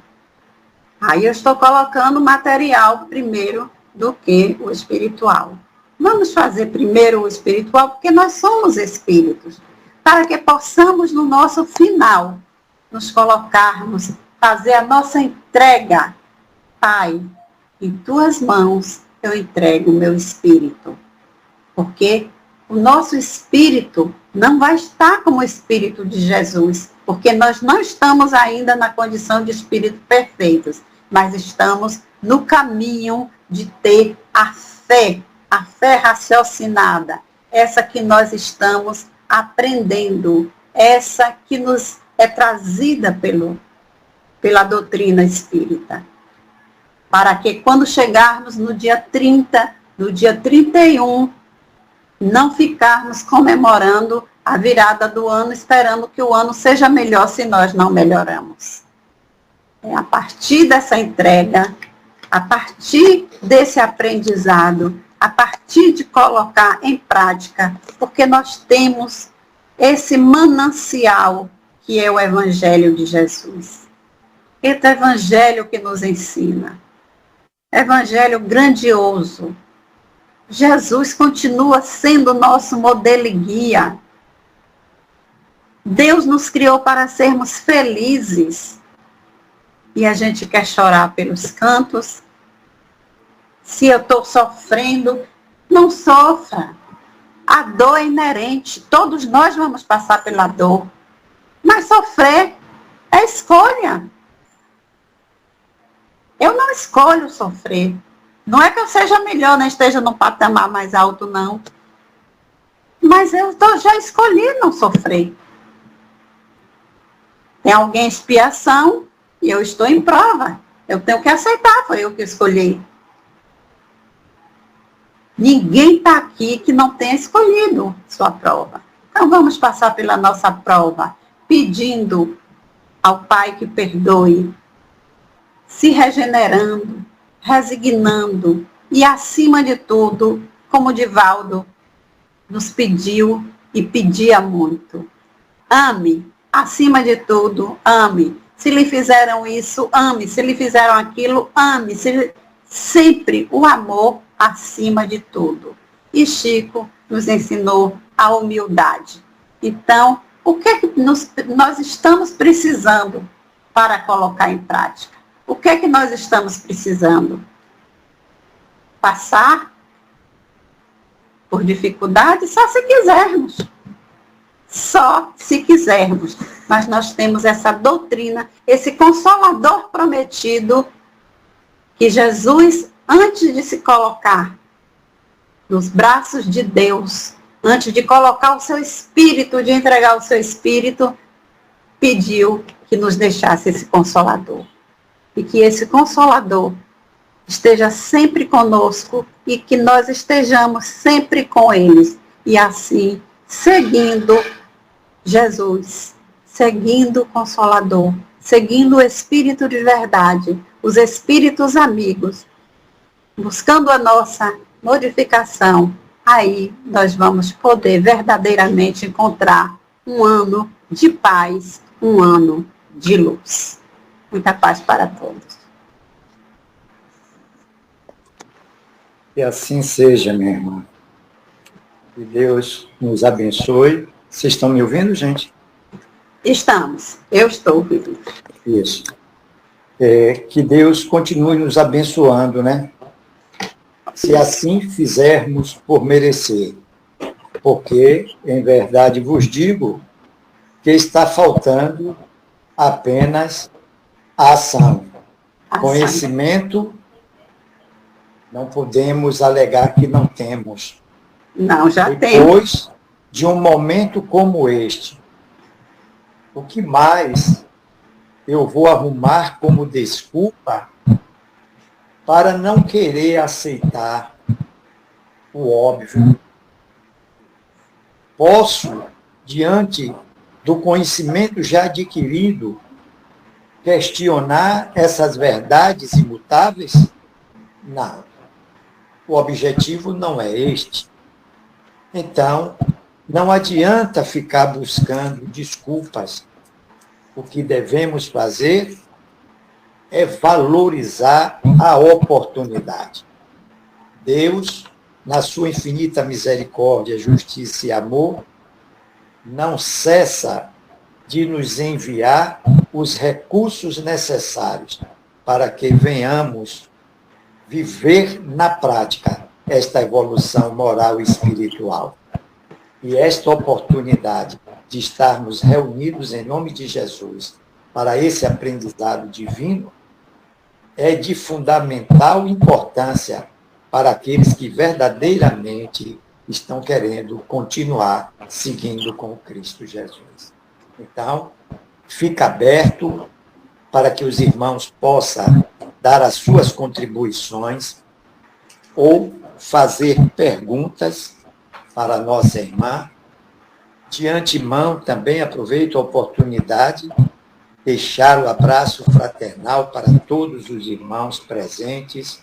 Aí eu estou colocando o material primeiro do que o espiritual. Vamos fazer primeiro o espiritual, porque nós somos espíritos, para que possamos, no nosso final, nos colocarmos, fazer a nossa entrega. Pai, em tuas mãos eu entrego o meu espírito. Porque o nosso espírito não vai estar como o espírito de Jesus, porque nós não estamos ainda na condição de espíritos perfeitos, mas estamos no caminho de ter a fé raciocinada, essa que nós estamos aprendendo, essa que nos é trazida pela doutrina espírita. Para que quando chegarmos no dia 30, no dia 31, não ficarmos comemorando a virada do ano, esperando que o ano seja melhor se nós não melhoramos. É a partir dessa entrega, a partir desse aprendizado, a partir de colocar em prática, porque nós temos esse manancial que é o Evangelho de Jesus. Esse Evangelho que nos ensina. Evangelho grandioso. Jesus continua sendo nosso modelo e guia. Deus nos criou para sermos felizes. E a gente quer chorar pelos cantos. Se eu estou sofrendo, não sofra. A dor é inerente, todos nós vamos passar pela dor. Mas sofrer é escolha. Eu não escolho sofrer. Não é que eu seja melhor, não esteja num patamar mais alto, não. Mas eu já escolhi não sofrer. Tem alguém em expiação e eu estou em prova. Eu tenho que aceitar, foi eu que escolhi. Ninguém está aqui que não tenha escolhido sua prova. Então vamos passar pela nossa prova, pedindo ao Pai que perdoe, se regenerando, resignando e, acima de tudo, como Divaldo nos pediu e pedia muito, ame, acima de tudo, ame. Se lhe fizeram isso, ame. Se lhe fizeram aquilo, ame. Sempre o amor acima de tudo. E Chico nos ensinou a humildade. Então, o que é que nós estamos precisando para colocar em prática? O que é que nós estamos precisando? Passar por dificuldades só se quisermos. Só se quisermos. Mas nós temos essa doutrina, esse consolador prometido, que Jesus, antes de se colocar nos braços de Deus, antes de colocar o seu espírito, de entregar o seu espírito, pediu que nos deixasse esse consolador. E que esse consolador esteja sempre conosco e que nós estejamos sempre com eles. E assim, seguindo Jesus, seguindo o Consolador, seguindo o Espírito de verdade, os Espíritos amigos, buscando a nossa modificação, aí nós vamos poder verdadeiramente encontrar um ano de paz, um ano de luz. Muita paz para todos. Que assim seja, minha irmã. Que Deus nos abençoe. Vocês estão me ouvindo, gente? Estamos. Eu estou ouvindo. Isso. Que Deus continue nos abençoando, né? Se assim fizermos por merecer. Porque, em verdade, vos digo que está faltando apenas a ação. Conhecimento, não podemos alegar que não temos. Não, já temos. Depois de um momento como este, o que mais eu vou arrumar como desculpa para não querer aceitar o óbvio? Posso, diante do conhecimento já adquirido, questionar essas verdades imutáveis? Não. O objetivo não é este. Então, não adianta ficar buscando desculpas. O que devemos fazer é valorizar a oportunidade. Deus, na sua infinita misericórdia, justiça e amor, não cessa de nos enviar os recursos necessários para que venhamos viver na prática esta evolução moral e espiritual. E esta oportunidade de estarmos reunidos em nome de Jesus para esse aprendizado divino é de fundamental importância para aqueles que verdadeiramente estão querendo continuar seguindo com Cristo Jesus. Então, fica aberto para que os irmãos possam dar as suas contribuições ou fazer perguntas para a nossa irmã. De antemão, também aproveito a oportunidade de deixar o abraço fraternal para todos os irmãos presentes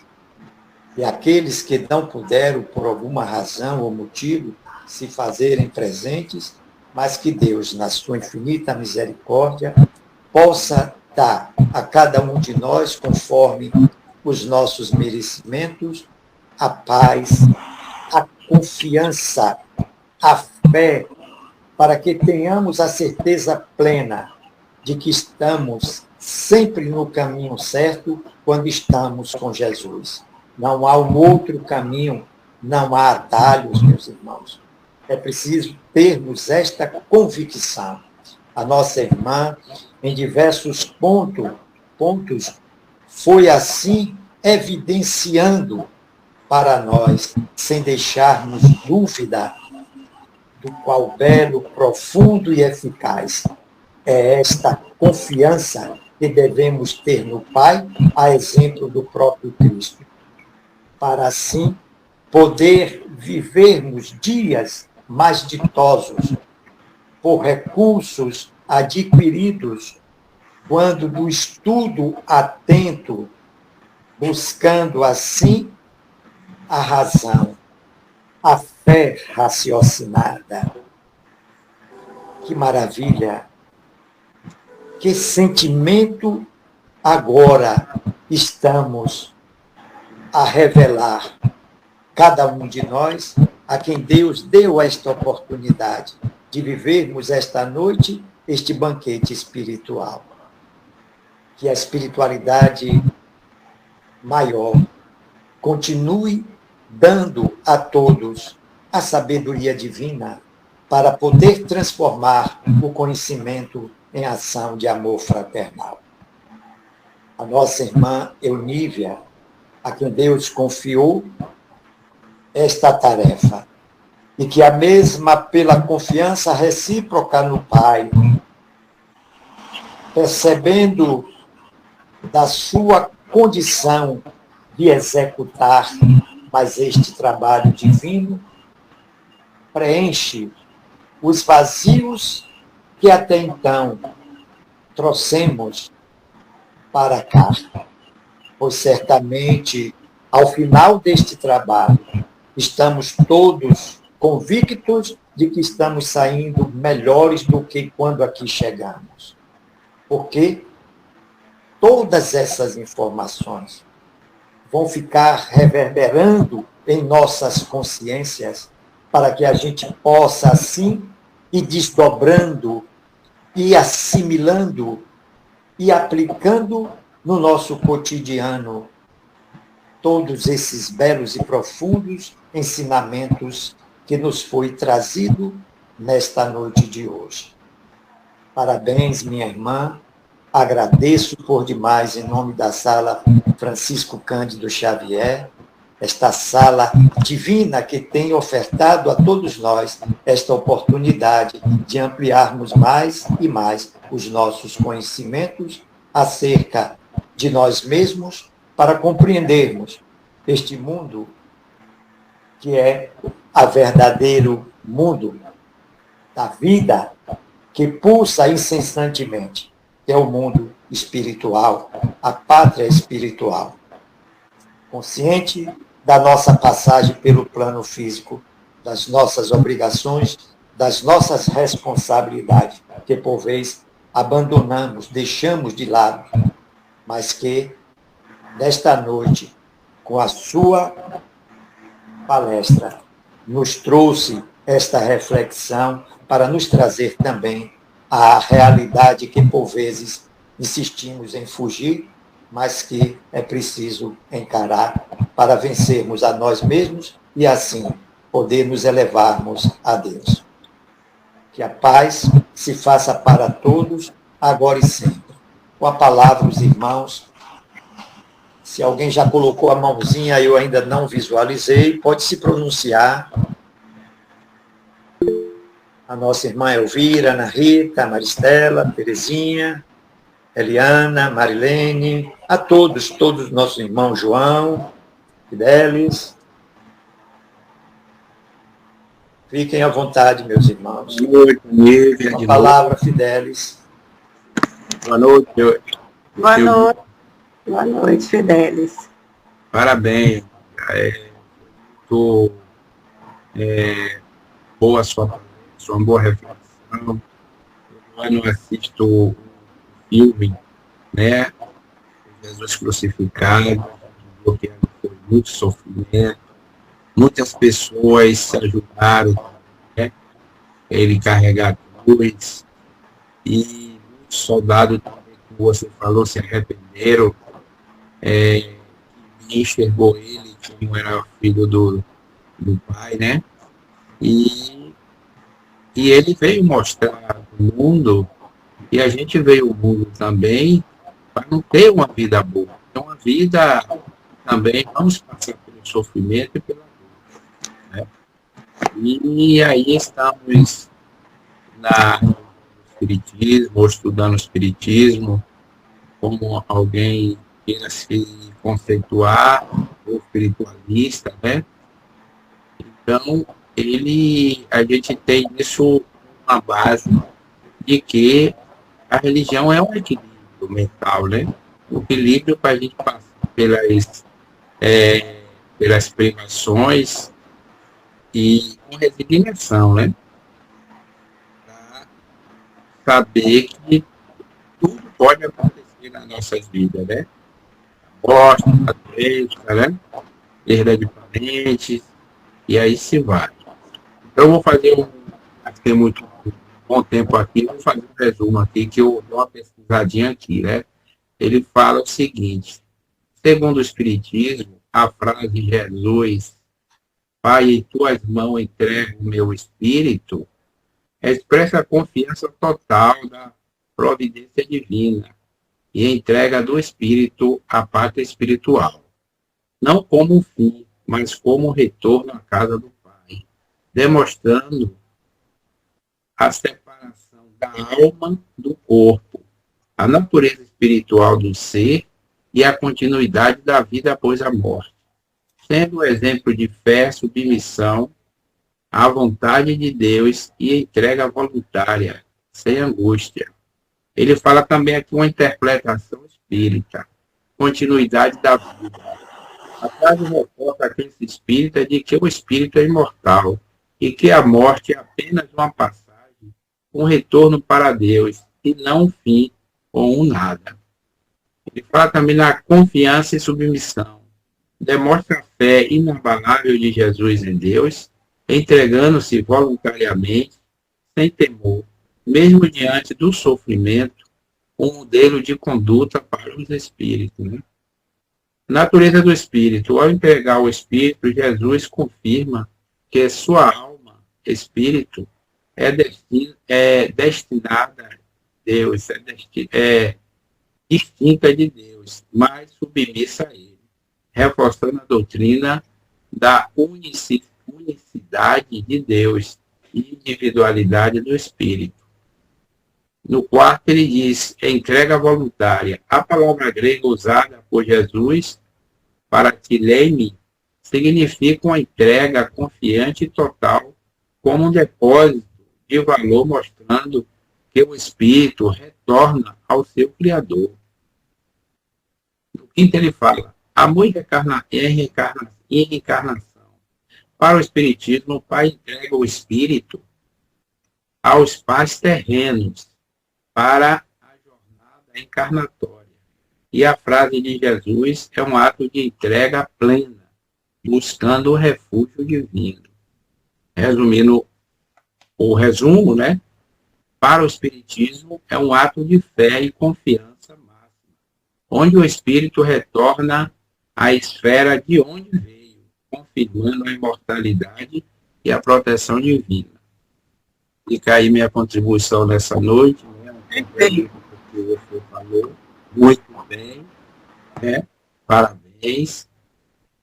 e aqueles que não puderam, por alguma razão ou motivo, se fazerem presentes, mas que Deus, na sua infinita misericórdia, possa dar a cada um de nós, conforme os nossos merecimentos, a paz, a confiança, a fé, para que tenhamos a certeza plena de que estamos sempre no caminho certo quando estamos com Jesus. Não há um outro caminho, não há atalhos, meus irmãos. é preciso termos esta convicção. A nossa irmã, em diversos pontos, foi assim evidenciando para nós, sem deixarmos dúvida do qual belo, profundo e eficaz é esta confiança que devemos ter no Pai, a exemplo do próprio Cristo, para assim poder vivermos dias mais ditosos por recursos adquiridos quando do estudo atento, buscando assim a razão, a fé raciocinada. Que maravilha! Que sentimento agora estamos a revelar, cada um de nós, a quem Deus deu esta oportunidade de vivermos esta noite, este banquete espiritual. Que a espiritualidade maior continue dando a todos a sabedoria divina para poder transformar o conhecimento em ação de amor fraternal. A nossa irmã Eunívia, a quem Deus confiou esta tarefa, e que a mesma, pela confiança recíproca no Pai, percebendo da sua condição de executar mais este trabalho divino, preenche os vazios que até então trouxemos para cá. Pois certamente, ao final deste trabalho, estamos todos convictos de que estamos saindo melhores do que quando aqui chegamos. Porque todas essas informações vão ficar reverberando em nossas consciências para que a gente possa, assim, ir desdobrando e assimilando e aplicando no nosso cotidiano todos esses belos e profundos ensinamentos que nos foi trazido nesta noite de hoje. Parabéns, minha irmã. Agradeço por demais, em nome da Sala Francisco Cândido Xavier, esta sala divina que tem ofertado a todos nós esta oportunidade de ampliarmos mais e mais os nossos conhecimentos acerca de nós mesmos para compreendermos este mundo que é o verdadeiro mundo da vida que pulsa incessantemente, que é o mundo espiritual, a pátria espiritual. Consciente da nossa passagem pelo plano físico, das nossas obrigações, das nossas responsabilidades, que por vez abandonamos, deixamos de lado, mas que nesta noite, com a sua palestra, nos trouxe esta reflexão para nos trazer também a realidade que, por vezes, insistimos em fugir, mas que é preciso encarar para vencermos a nós mesmos e, assim, poder nos elevarmos a Deus. Que a paz se faça para todos, agora e sempre. Com a palavra, os irmãos, se alguém já colocou a mãozinha, eu ainda não visualizei, pode se pronunciar. A nossa irmã Elvira, Ana Rita, Maristela, Terezinha, Eliana, Marilene, a todos nossos irmãos João, Fidelis. Fiquem à vontade, meus irmãos. Boa noite, Nívia. Uma palavra, Fidelis. Boa noite. Boa noite. Boa noite, Fidelis. Parabéns. Boa sua palestra, uma boa reflexão. Eu não assisto filme, né? Jesus crucificado, porque foi muito sofrimento. Muitas pessoas se ajudaram, né? Ele carregar a cruz. E muitos soldados, como você falou, se arrependeram. Enxergou ele, que não era filho do pai, né? E E ele veio mostrar o mundo, e a gente veio ao mundo também para não ter uma vida boa. É uma vida também, vamos passar pelo sofrimento e pela dor. Né? E aí estamos no Espiritismo, ou estudando o Espiritismo, como alguém queira se conceituar, ou espiritualista, né? Então, a gente tem isso uma base de que a religião é um equilíbrio mental, né? O equilíbrio para a gente passar pelas privações e com resignação, né? Para saber que tudo pode acontecer nas nossas vidas, né? Morte, a doença, né? Perda de parentes, e aí se vai. Então, eu vou fazer acho que tem muito bom tempo aqui, vou fazer um resumo aqui, que eu dou uma pesquisadinha aqui, né? Ele fala o seguinte: segundo o Espiritismo, a frase de Jesus, Pai, em tuas mãos entrego o meu espírito, expressa a confiança total da providência divina e entrega do espírito à pátria espiritual, não como um fim, mas como um retorno à casa do Pai, demonstrando a separação da alma do corpo, a natureza espiritual do ser e a continuidade da vida após a morte, sendo um exemplo de fé, submissão à vontade de Deus e entrega voluntária, sem angústia. Ele fala também aqui uma interpretação espírita, continuidade da vida. A frase reporta a crença espírita de que o espírito é imortal e que a morte é apenas uma passagem, um retorno para Deus e não um fim ou um nada. Ele fala também na confiança e submissão. Demonstra a fé inabalável de Jesus em Deus, entregando-se voluntariamente, sem temor, mesmo diante do sofrimento, um modelo de conduta para os espíritos. Né? Natureza do espírito. Ao entregar o espírito, Jesus confirma que sua alma, espírito, é destinada a Deus, é distinta de Deus, mas submissa a Ele, reforçando a doutrina da unicidade de Deus e individualidade do Espírito. No quarto, ele diz, entrega voluntária. A palavra grega usada por Jesus para tileme significa uma entrega confiante e total, como um depósito de valor, mostrando que o Espírito retorna ao seu Criador. No quinto, ele fala, amor e reencarnação. Para o Espiritismo, o Pai entrega o Espírito aos pais terrenos para a jornada encarnatória. E a frase de Jesus é um ato de entrega plena, buscando o refúgio divino. Resumindo o resumo, né? Para o Espiritismo, é um ato de fé e confiança máxima, onde o Espírito retorna à esfera de onde veio, confirmando a imortalidade e a proteção divina. Fica aí minha contribuição nessa noite, né? Que você falou muito bem, né? Parabéns,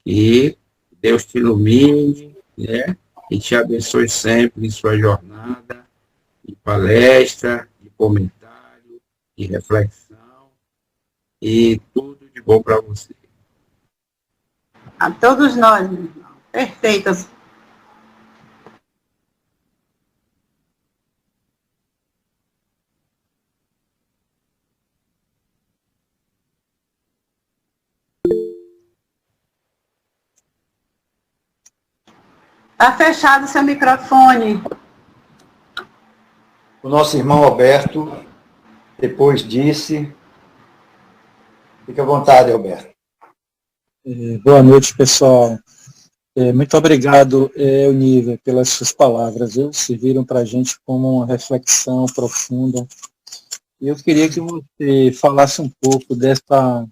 e Deus te ilumine, né? E te abençoe sempre em sua jornada, de palestra, de comentário, de reflexão, e tudo de bom para você. A todos nós, meu irmão. Perfeitas. Está fechado seu microfone. O nosso irmão Alberto, depois disse... Fique à vontade, Alberto. Boa noite, pessoal. Muito obrigado, Euníver, pelas suas palavras. Serviram para a gente como uma reflexão profunda. E eu queria que você falasse um pouco dessa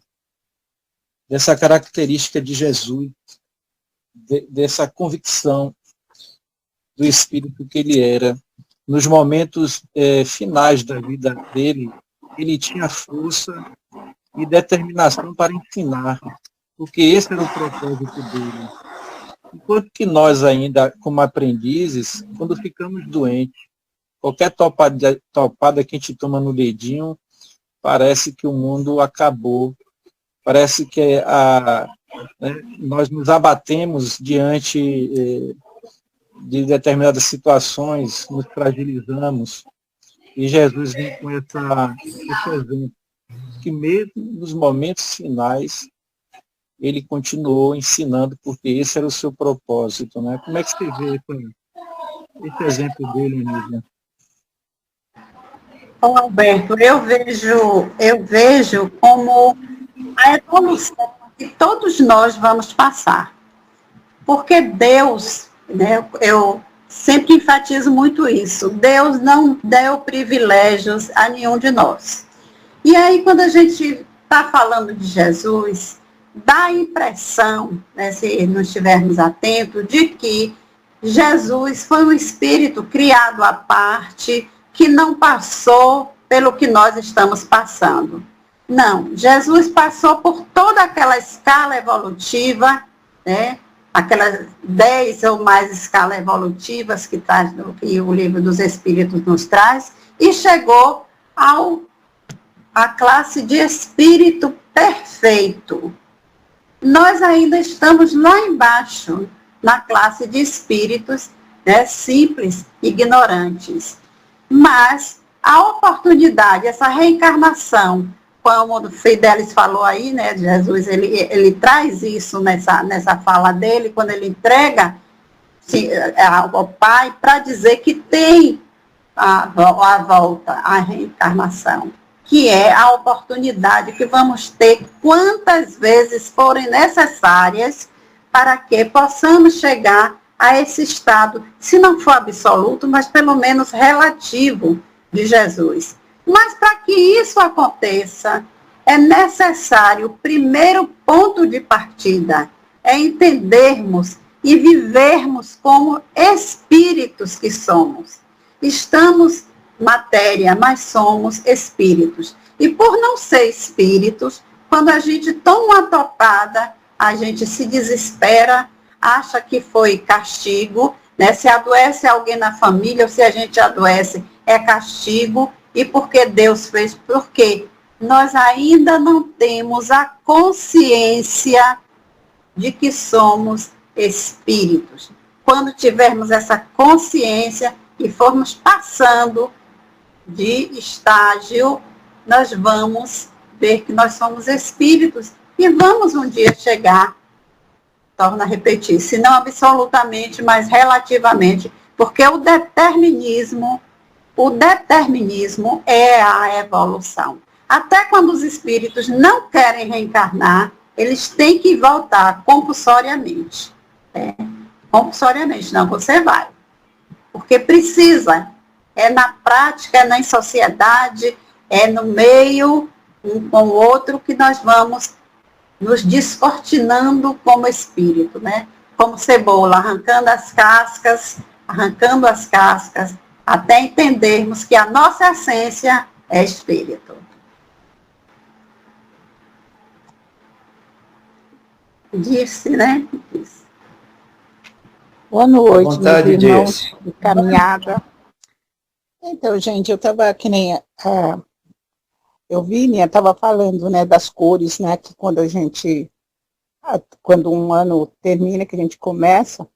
característica de Jesus, dessa convicção do Espírito que ele era, nos momentos finais da vida dele, ele tinha força e determinação para ensinar, porque esse era o propósito dele. Enquanto que nós ainda, como aprendizes, quando ficamos doentes, qualquer topada que a gente toma no dedinho, parece que o mundo acabou, parece que nós nos abatemos diante de determinadas situações, nos fragilizamos, e Jesus vem com esse exemplo, que mesmo nos momentos finais, ele continuou ensinando, porque esse era o seu propósito, né? Como é que você vê esse exemplo dele, Nívia? Bom, Alberto, eu vejo como a evolução que todos nós vamos passar. Porque Deus, né, eu sempre enfatizo muito isso, Deus não deu privilégios a nenhum de nós. E aí, quando a gente está falando de Jesus, dá a impressão, né, se não estivermos atentos, de que Jesus foi um espírito criado à parte, que não passou pelo que nós estamos passando. Não, Jesus passou por toda aquela escala evolutiva, né, aquelas 10 ou mais escalas evolutivas que o Livro dos Espíritos nos traz, e chegou à classe de espírito perfeito. Nós ainda estamos lá embaixo, na classe de espíritos, né, simples, ignorantes. Mas a oportunidade, essa reencarnação, como o Fidelis falou aí, né, Jesus, ele traz isso nessa fala dele, quando ele entrega ao Pai, para dizer que tem a volta, a reencarnação, que é a oportunidade que vamos ter quantas vezes forem necessárias para que possamos chegar a esse estado, se não for absoluto, mas pelo menos relativo de Jesus. Mas para que isso aconteça, é necessário, o primeiro ponto de partida, é entendermos e vivermos como espíritos que somos. Estamos matéria, mas somos espíritos. E por não ser espíritos, quando a gente toma uma topada, a gente se desespera, acha que foi castigo, né? Se adoece alguém na família, ou se a gente adoece, é castigo. E por que Deus fez? Porque nós ainda não temos a consciência de que somos espíritos. Quando tivermos essa consciência e formos passando de estágio, nós vamos ver que nós somos espíritos e vamos um dia chegar, torno a repetir, se não absolutamente, mas relativamente, porque o determinismo é a evolução. Até quando os espíritos não querem reencarnar, eles têm que voltar compulsoriamente. Compulsoriamente, não, você vai. Porque precisa. É na prática, é na sociedade, é no meio, um com o outro, que nós vamos nos descortinando como espírito, né? Como cebola, arrancando as cascas, até entendermos que a nossa essência é espírito. Disse, né? Disse. Boa noite, vontade, meus irmãos Disse. de caminhada. Então, gente, eu estava que nem eu vi, né, estava falando, né, das cores, né, que quando um ano termina, que a gente começa,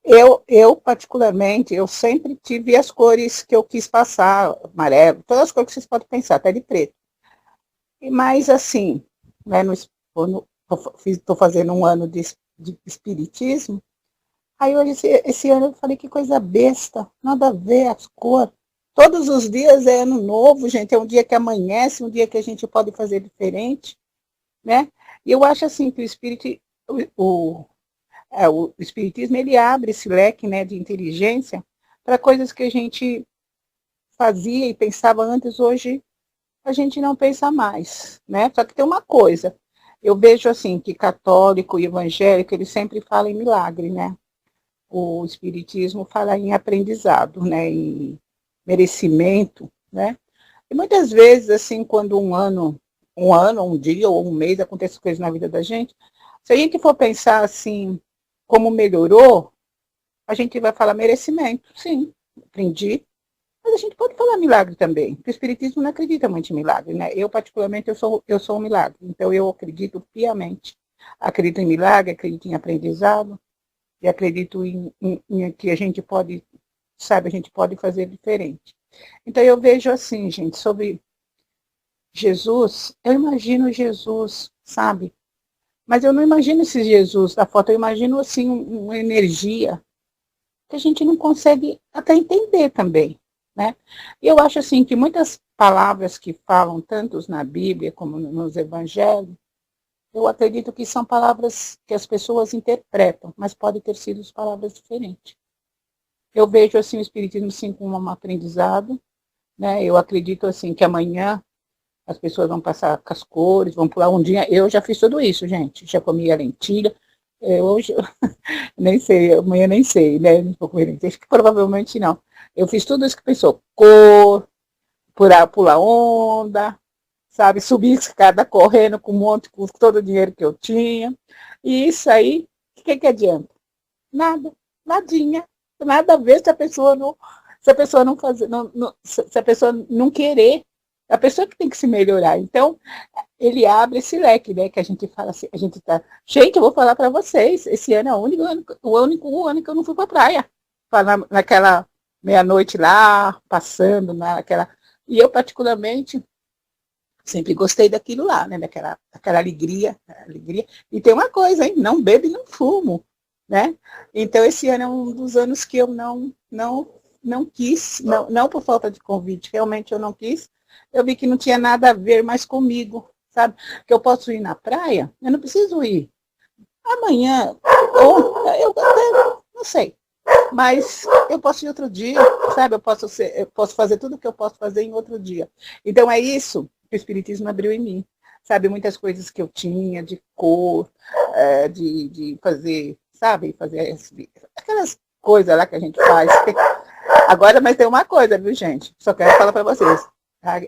eu particularmente, eu sempre tive as cores que eu quis passar, amarelo, todas as cores que vocês podem pensar, até de preto. Mas assim, né, estou fazendo um ano de espiritismo, aí hoje, esse ano eu falei, que coisa besta, nada a ver as cores. Todos os dias é ano novo, gente, é um dia que amanhece, um dia que a gente pode fazer diferente, né? E eu acho assim que o espiritismo, ele abre esse leque, né, de inteligência para coisas que a gente fazia e pensava antes, hoje a gente não pensa mais, né? Só que tem uma coisa, eu vejo assim que católico e evangélico, eles sempre falam em milagre, né? O espiritismo fala em aprendizado, né? merecimento, né? E muitas vezes, assim, quando um dia ou um mês acontece coisas na vida da gente, se a gente for pensar assim, como melhorou, a gente vai falar merecimento, sim, aprendi. Mas a gente pode falar milagre também, porque o Espiritismo não acredita muito em milagre, né? Eu, particularmente, eu sou um milagre, então eu acredito piamente. Acredito em milagre, acredito em aprendizado, e acredito em que a gente pode, sabe, a gente pode fazer diferente. Então eu vejo assim, gente, sobre Jesus, eu imagino Jesus, sabe? Mas eu não imagino esse Jesus da foto, eu imagino assim uma energia que a gente não consegue até entender também, né? E eu acho assim que muitas palavras que falam tanto na Bíblia como nos evangelhos, eu acredito que são palavras que as pessoas interpretam, mas podem ter sido palavras diferentes. Eu vejo assim o Espiritismo sim como um aprendizado, né? Eu acredito assim que amanhã as pessoas vão passar com as cores, vão pular um dia. Eu já fiz tudo isso, gente. Já comi a lentilha. Hoje, nem sei, amanhã nem sei, né? Não vou comer lentilha. Acho que provavelmente não. Eu fiz tudo isso que pensou. Cor, pular onda, sabe? Subir escada correndo com um monte, com todo o dinheiro que eu tinha. E isso aí, o que adianta? Nada, nadinha. Nada a ver se a pessoa não fazer, se a pessoa não querer. A pessoa que tem que se melhorar. Então, ele abre esse leque, né? Que a gente fala assim, Gente, eu vou falar para vocês, esse ano é o único ano que eu não fui para a praia. Naquela meia-noite lá, passando, naquela. E eu, particularmente, sempre gostei daquilo lá, né? Daquela alegria. E tem uma coisa, hein? Não bebo e não fumo, né? Então, esse ano é um dos anos que eu não quis, não por falta de convite, realmente eu não quis. Eu vi que não tinha nada a ver mais comigo, sabe? Que eu posso ir na praia, eu não preciso ir amanhã, ou eu até, não sei, mas eu posso ir outro dia, sabe? Eu posso fazer tudo o que eu posso fazer em outro dia. Então é isso que o Espiritismo abriu em mim, sabe? Muitas coisas que eu tinha de cor, de fazer, sabe? Fazer aquelas coisas lá que a gente faz. Agora, mas tem uma coisa, viu, gente? Só quero falar para vocês.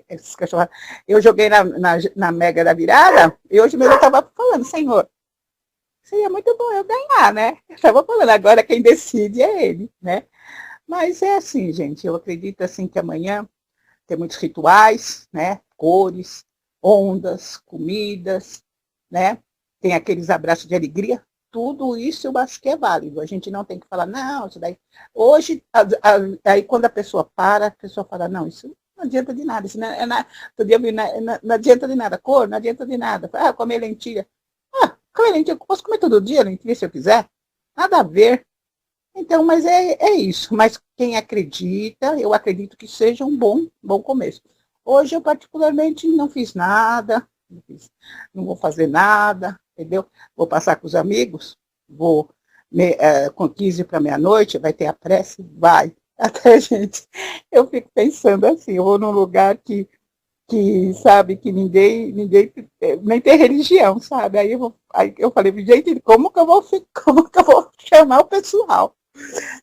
Esses cachorros. Eu joguei na Mega da Virada e hoje mesmo eu estava falando, Senhor, seria muito bom eu ganhar, né? Eu estava falando, agora quem decide é ele, né? Mas é assim, gente, eu acredito assim que amanhã tem muitos rituais, né? Cores, ondas, comidas, né? Tem aqueles abraços de alegria. Tudo isso eu acho que é válido. A gente não tem que falar, não, isso daí. Hoje, aí quando a pessoa fala, não, isso não adianta de nada. Isso não, não adianta de nada. Cor, não adianta de nada. Comer lentilha. Comer lentilha, eu posso comer todo dia lentilha se eu quiser. Nada a ver. Então, mas é isso. Mas quem acredita, eu acredito que seja um bom começo. Hoje eu particularmente não fiz nada, não vou fazer nada, entendeu? Vou passar com os amigos, com 15 para meia-noite, vai ter a prece, vai. Até, gente, eu fico pensando assim, eu vou num lugar que sabe, que ninguém nem tem religião, sabe? Aí eu falei, gente, como que eu vou chamar o pessoal?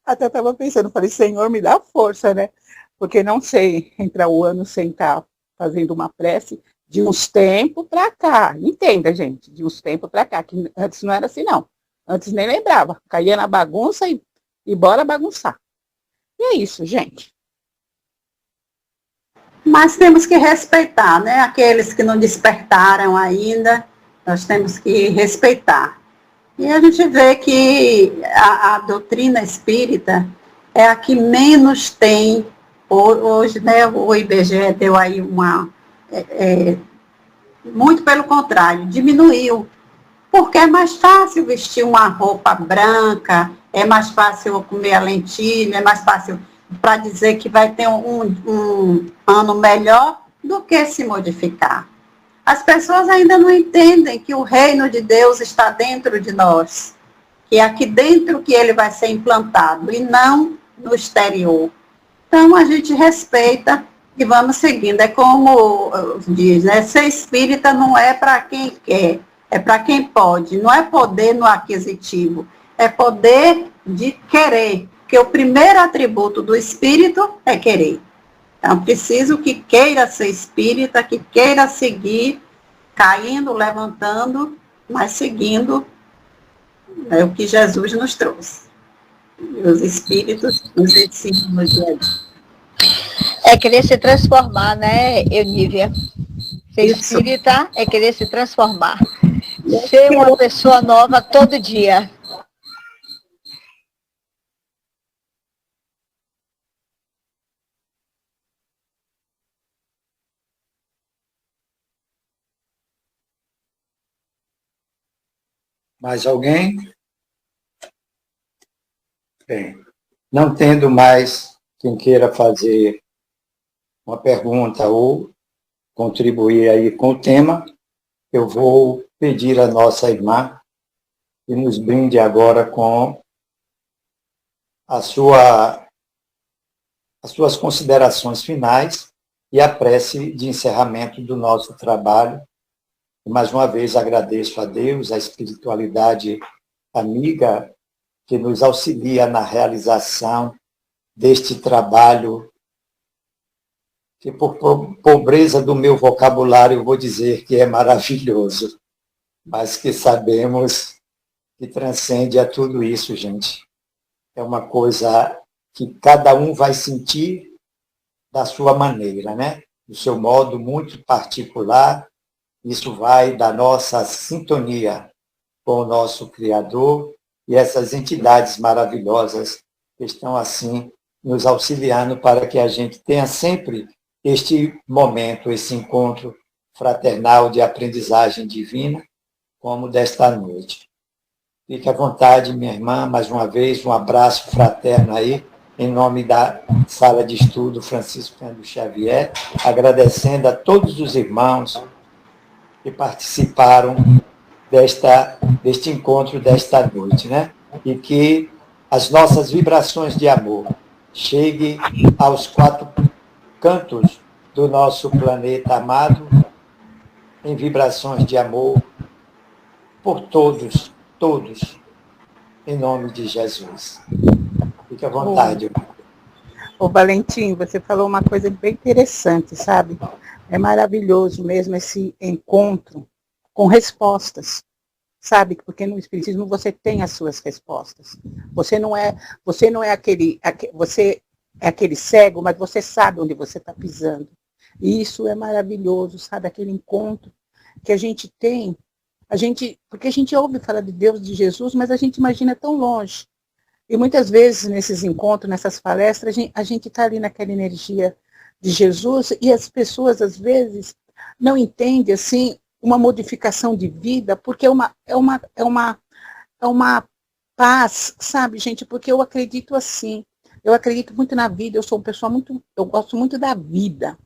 Até estava pensando, falei, Senhor, me dá força, né? Porque não sei entrar o ano sem estar fazendo uma prece de uns tempos para cá. Entenda, gente, de uns tempos para cá, que antes não era assim, não. Antes nem lembrava. Caía na bagunça e bora bagunçar. E é isso, gente. Mas temos que respeitar, né? Aqueles que não despertaram ainda, nós temos que respeitar. E a gente vê que a doutrina espírita é a que menos tem, hoje, né? O IBGE deu aí muito pelo contrário, diminuiu. Porque é mais fácil vestir uma roupa branca, é mais fácil comer a lentilha, é mais fácil para dizer que vai ter um ano melhor do que se modificar. As pessoas ainda não entendem que o reino de Deus está dentro de nós, que é aqui dentro que ele vai ser implantado e não no exterior. Então a gente respeita e vamos seguindo. É como diz, né? Ser espírita não é para quem quer, é para quem pode. Não é poder no aquisitivo, é poder de querer. Porque o primeiro atributo do espírito é querer. Então, preciso que queira ser espírita, que queira seguir, caindo, levantando, mas seguindo o que Jesus nos trouxe. E os espíritos nos ensinam no dia a dia. É querer se transformar, né, Eunívia? Ser espírita é querer se transformar. Ser uma pessoa nova todo dia. Mais alguém? Bem, não tendo mais quem queira fazer uma pergunta ou contribuir aí com o tema, eu vou pedir à nossa irmã que nos brinde agora com as suas considerações finais e a prece de encerramento do nosso trabalho. E, mais uma vez, agradeço a Deus, a espiritualidade amiga que nos auxilia na realização deste trabalho, que por pobreza do meu vocabulário eu vou dizer que é maravilhoso, mas que sabemos que transcende a tudo isso, gente. É uma coisa que cada um vai sentir da sua maneira, né? Do seu modo muito particular. Isso vai da nossa sintonia com o nosso Criador e essas entidades maravilhosas que estão, assim, nos auxiliando para que a gente tenha sempre este momento, esse encontro fraternal de aprendizagem divina, como desta noite. Fique à vontade, minha irmã, mais uma vez, um abraço fraterno aí, em nome da Sala de Estudo Francisco Cândido Xavier, agradecendo a todos os irmãos que participaram deste encontro desta noite, né? E que as nossas vibrações de amor cheguem aos quatro cantos do nosso planeta amado, em vibrações de amor por todos, em nome de Jesus. Fique à vontade. Ô Valentim, você falou uma coisa bem interessante, sabe? É maravilhoso mesmo esse encontro com respostas, sabe? Porque no Espiritismo você tem as suas respostas. Você não é você é aquele cego, mas você sabe onde você está pisando. E isso é maravilhoso, sabe? Aquele encontro que a gente tem, porque a gente ouve falar de Deus, de Jesus, mas a gente imagina tão longe. E muitas vezes nesses encontros, nessas palestras, a gente está ali naquela energia de Jesus e as pessoas às vezes não entendem assim uma modificação de vida, porque é uma paz, sabe, gente? Porque eu acredito assim. Eu acredito muito na vida, eu sou uma pessoa eu gosto muito da vida,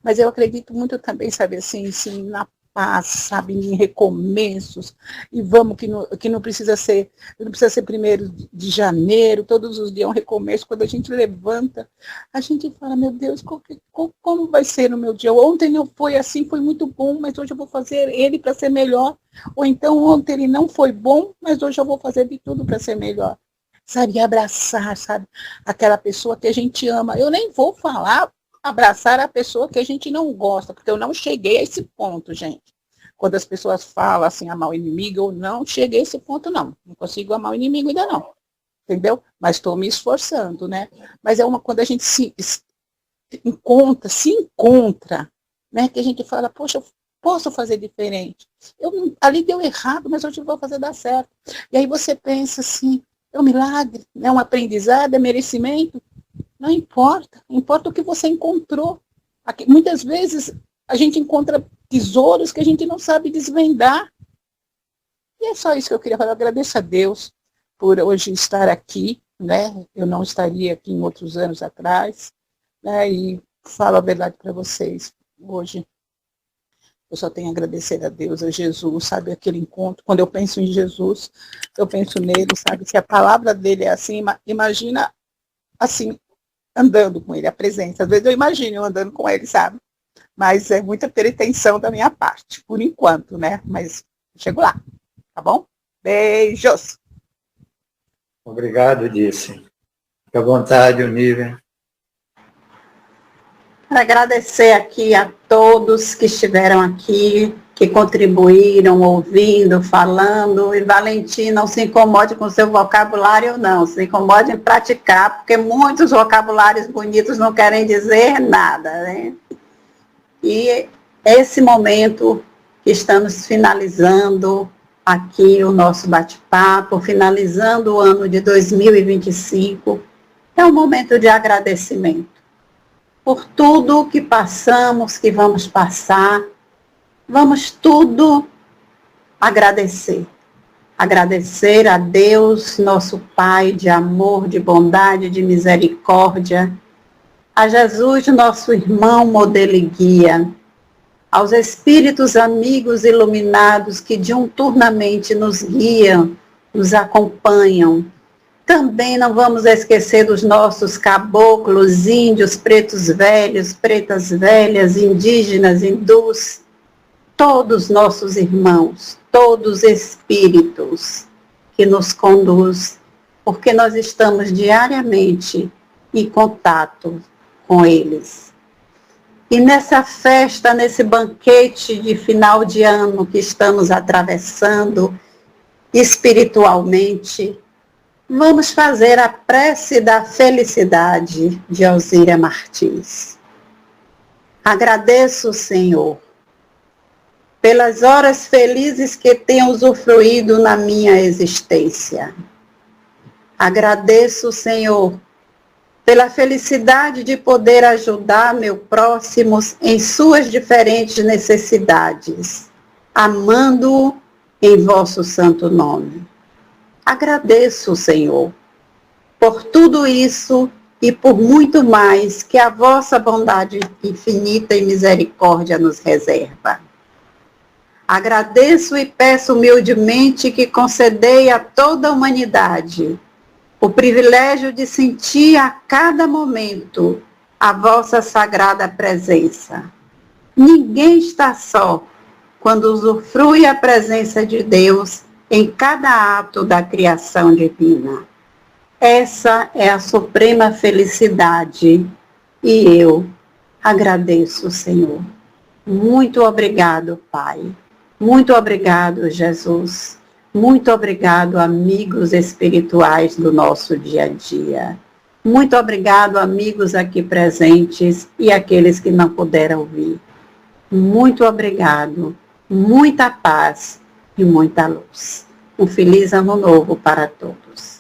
mas eu acredito muito também, sabe, assim na paz, sabe, em recomeços, e vamos, que não precisa ser 1º de janeiro, todos os dias é um recomeço. Quando a gente levanta, a gente fala, meu Deus, como vai ser no meu dia? Ontem não foi assim, foi muito bom, mas hoje eu vou fazer ele para ser melhor. Ou então ontem ele não foi bom, mas hoje eu vou fazer de tudo para ser melhor. Sabe, abraçar, sabe, aquela pessoa que a gente ama. Eu nem vou falar abraçar a pessoa que a gente não gosta, porque eu não cheguei a esse ponto, gente. Quando as pessoas falam assim, amar o inimigo, eu não cheguei a esse ponto, não. Não consigo amar o inimigo ainda não. Entendeu? Mas estou me esforçando, né? Mas quando a gente se encontra, né? Que a gente fala, poxa, eu posso fazer diferente. Ali deu errado, mas hoje eu vou fazer dar certo. E aí você pensa assim, é um milagre, é um aprendizado, é merecimento. Não importa, importa o que você encontrou. Muitas vezes a gente encontra tesouros que a gente não sabe desvendar. E é só isso que eu queria falar. Eu agradeço a Deus por hoje estar aqui, né? Eu não estaria aqui em outros anos atrás, né? E falo a verdade para vocês. Hoje eu só tenho a agradecer a Deus, a Jesus, sabe, aquele encontro. Quando eu penso em Jesus, eu penso nele, sabe, se a palavra dele é assim, imagina assim, andando com ele, a presença. Às vezes eu imagino eu andando com ele, sabe? Mas é muita pretensão da minha parte, por enquanto, né? Mas chego lá, tá bom? Beijos! Obrigado, Disse. Fique à vontade, Olívia. Para agradecer aqui a todos que estiveram aqui, que contribuíram, ouvindo, falando. E Valentim, não se incomode com o seu vocabulário, não. Se incomode em praticar, porque muitos vocabulários bonitos não querem dizer nada, né? E esse momento que estamos finalizando aqui o nosso bate-papo, finalizando o ano de 2025, é um momento de agradecimento por tudo que passamos, que vamos passar. Vamos tudo agradecer. Agradecer a Deus, nosso Pai de amor, de bondade, de misericórdia, a Jesus, nosso irmão, modelo e guia, aos espíritos amigos iluminados que diuturnamente nos guiam, nos acompanham. Também não vamos esquecer dos nossos caboclos, índios, pretos velhos, pretas velhas, indígenas, hindus, todos nossos irmãos, todos espíritos que nos conduz, porque nós estamos diariamente em contato com eles. E nessa festa, nesse banquete de final de ano que estamos atravessando espiritualmente, vamos fazer a prece da felicidade de Alzira Martins. Agradeço, Senhor, pelas horas felizes que tenho usufruído na minha existência. Agradeço, Senhor, pela felicidade de poder ajudar meu próximo em suas diferentes necessidades, amando-o em vosso santo nome. Agradeço, Senhor, por tudo isso e por muito mais que a vossa bondade infinita e misericórdia nos reserva. Agradeço e peço humildemente que concedei a toda a humanidade o privilégio de sentir a cada momento a vossa sagrada presença. Ninguém está só quando usufrui a presença de Deus em cada ato da criação divina. Essa é a suprema felicidade e eu agradeço, Senhor. Muito obrigado, Pai. Muito obrigado, Jesus. Muito obrigado, amigos espirituais do nosso dia a dia. Muito obrigado, amigos aqui presentes e aqueles que não puderam vir. Muito obrigado. Muita paz e muita luz. Um feliz ano novo para todos.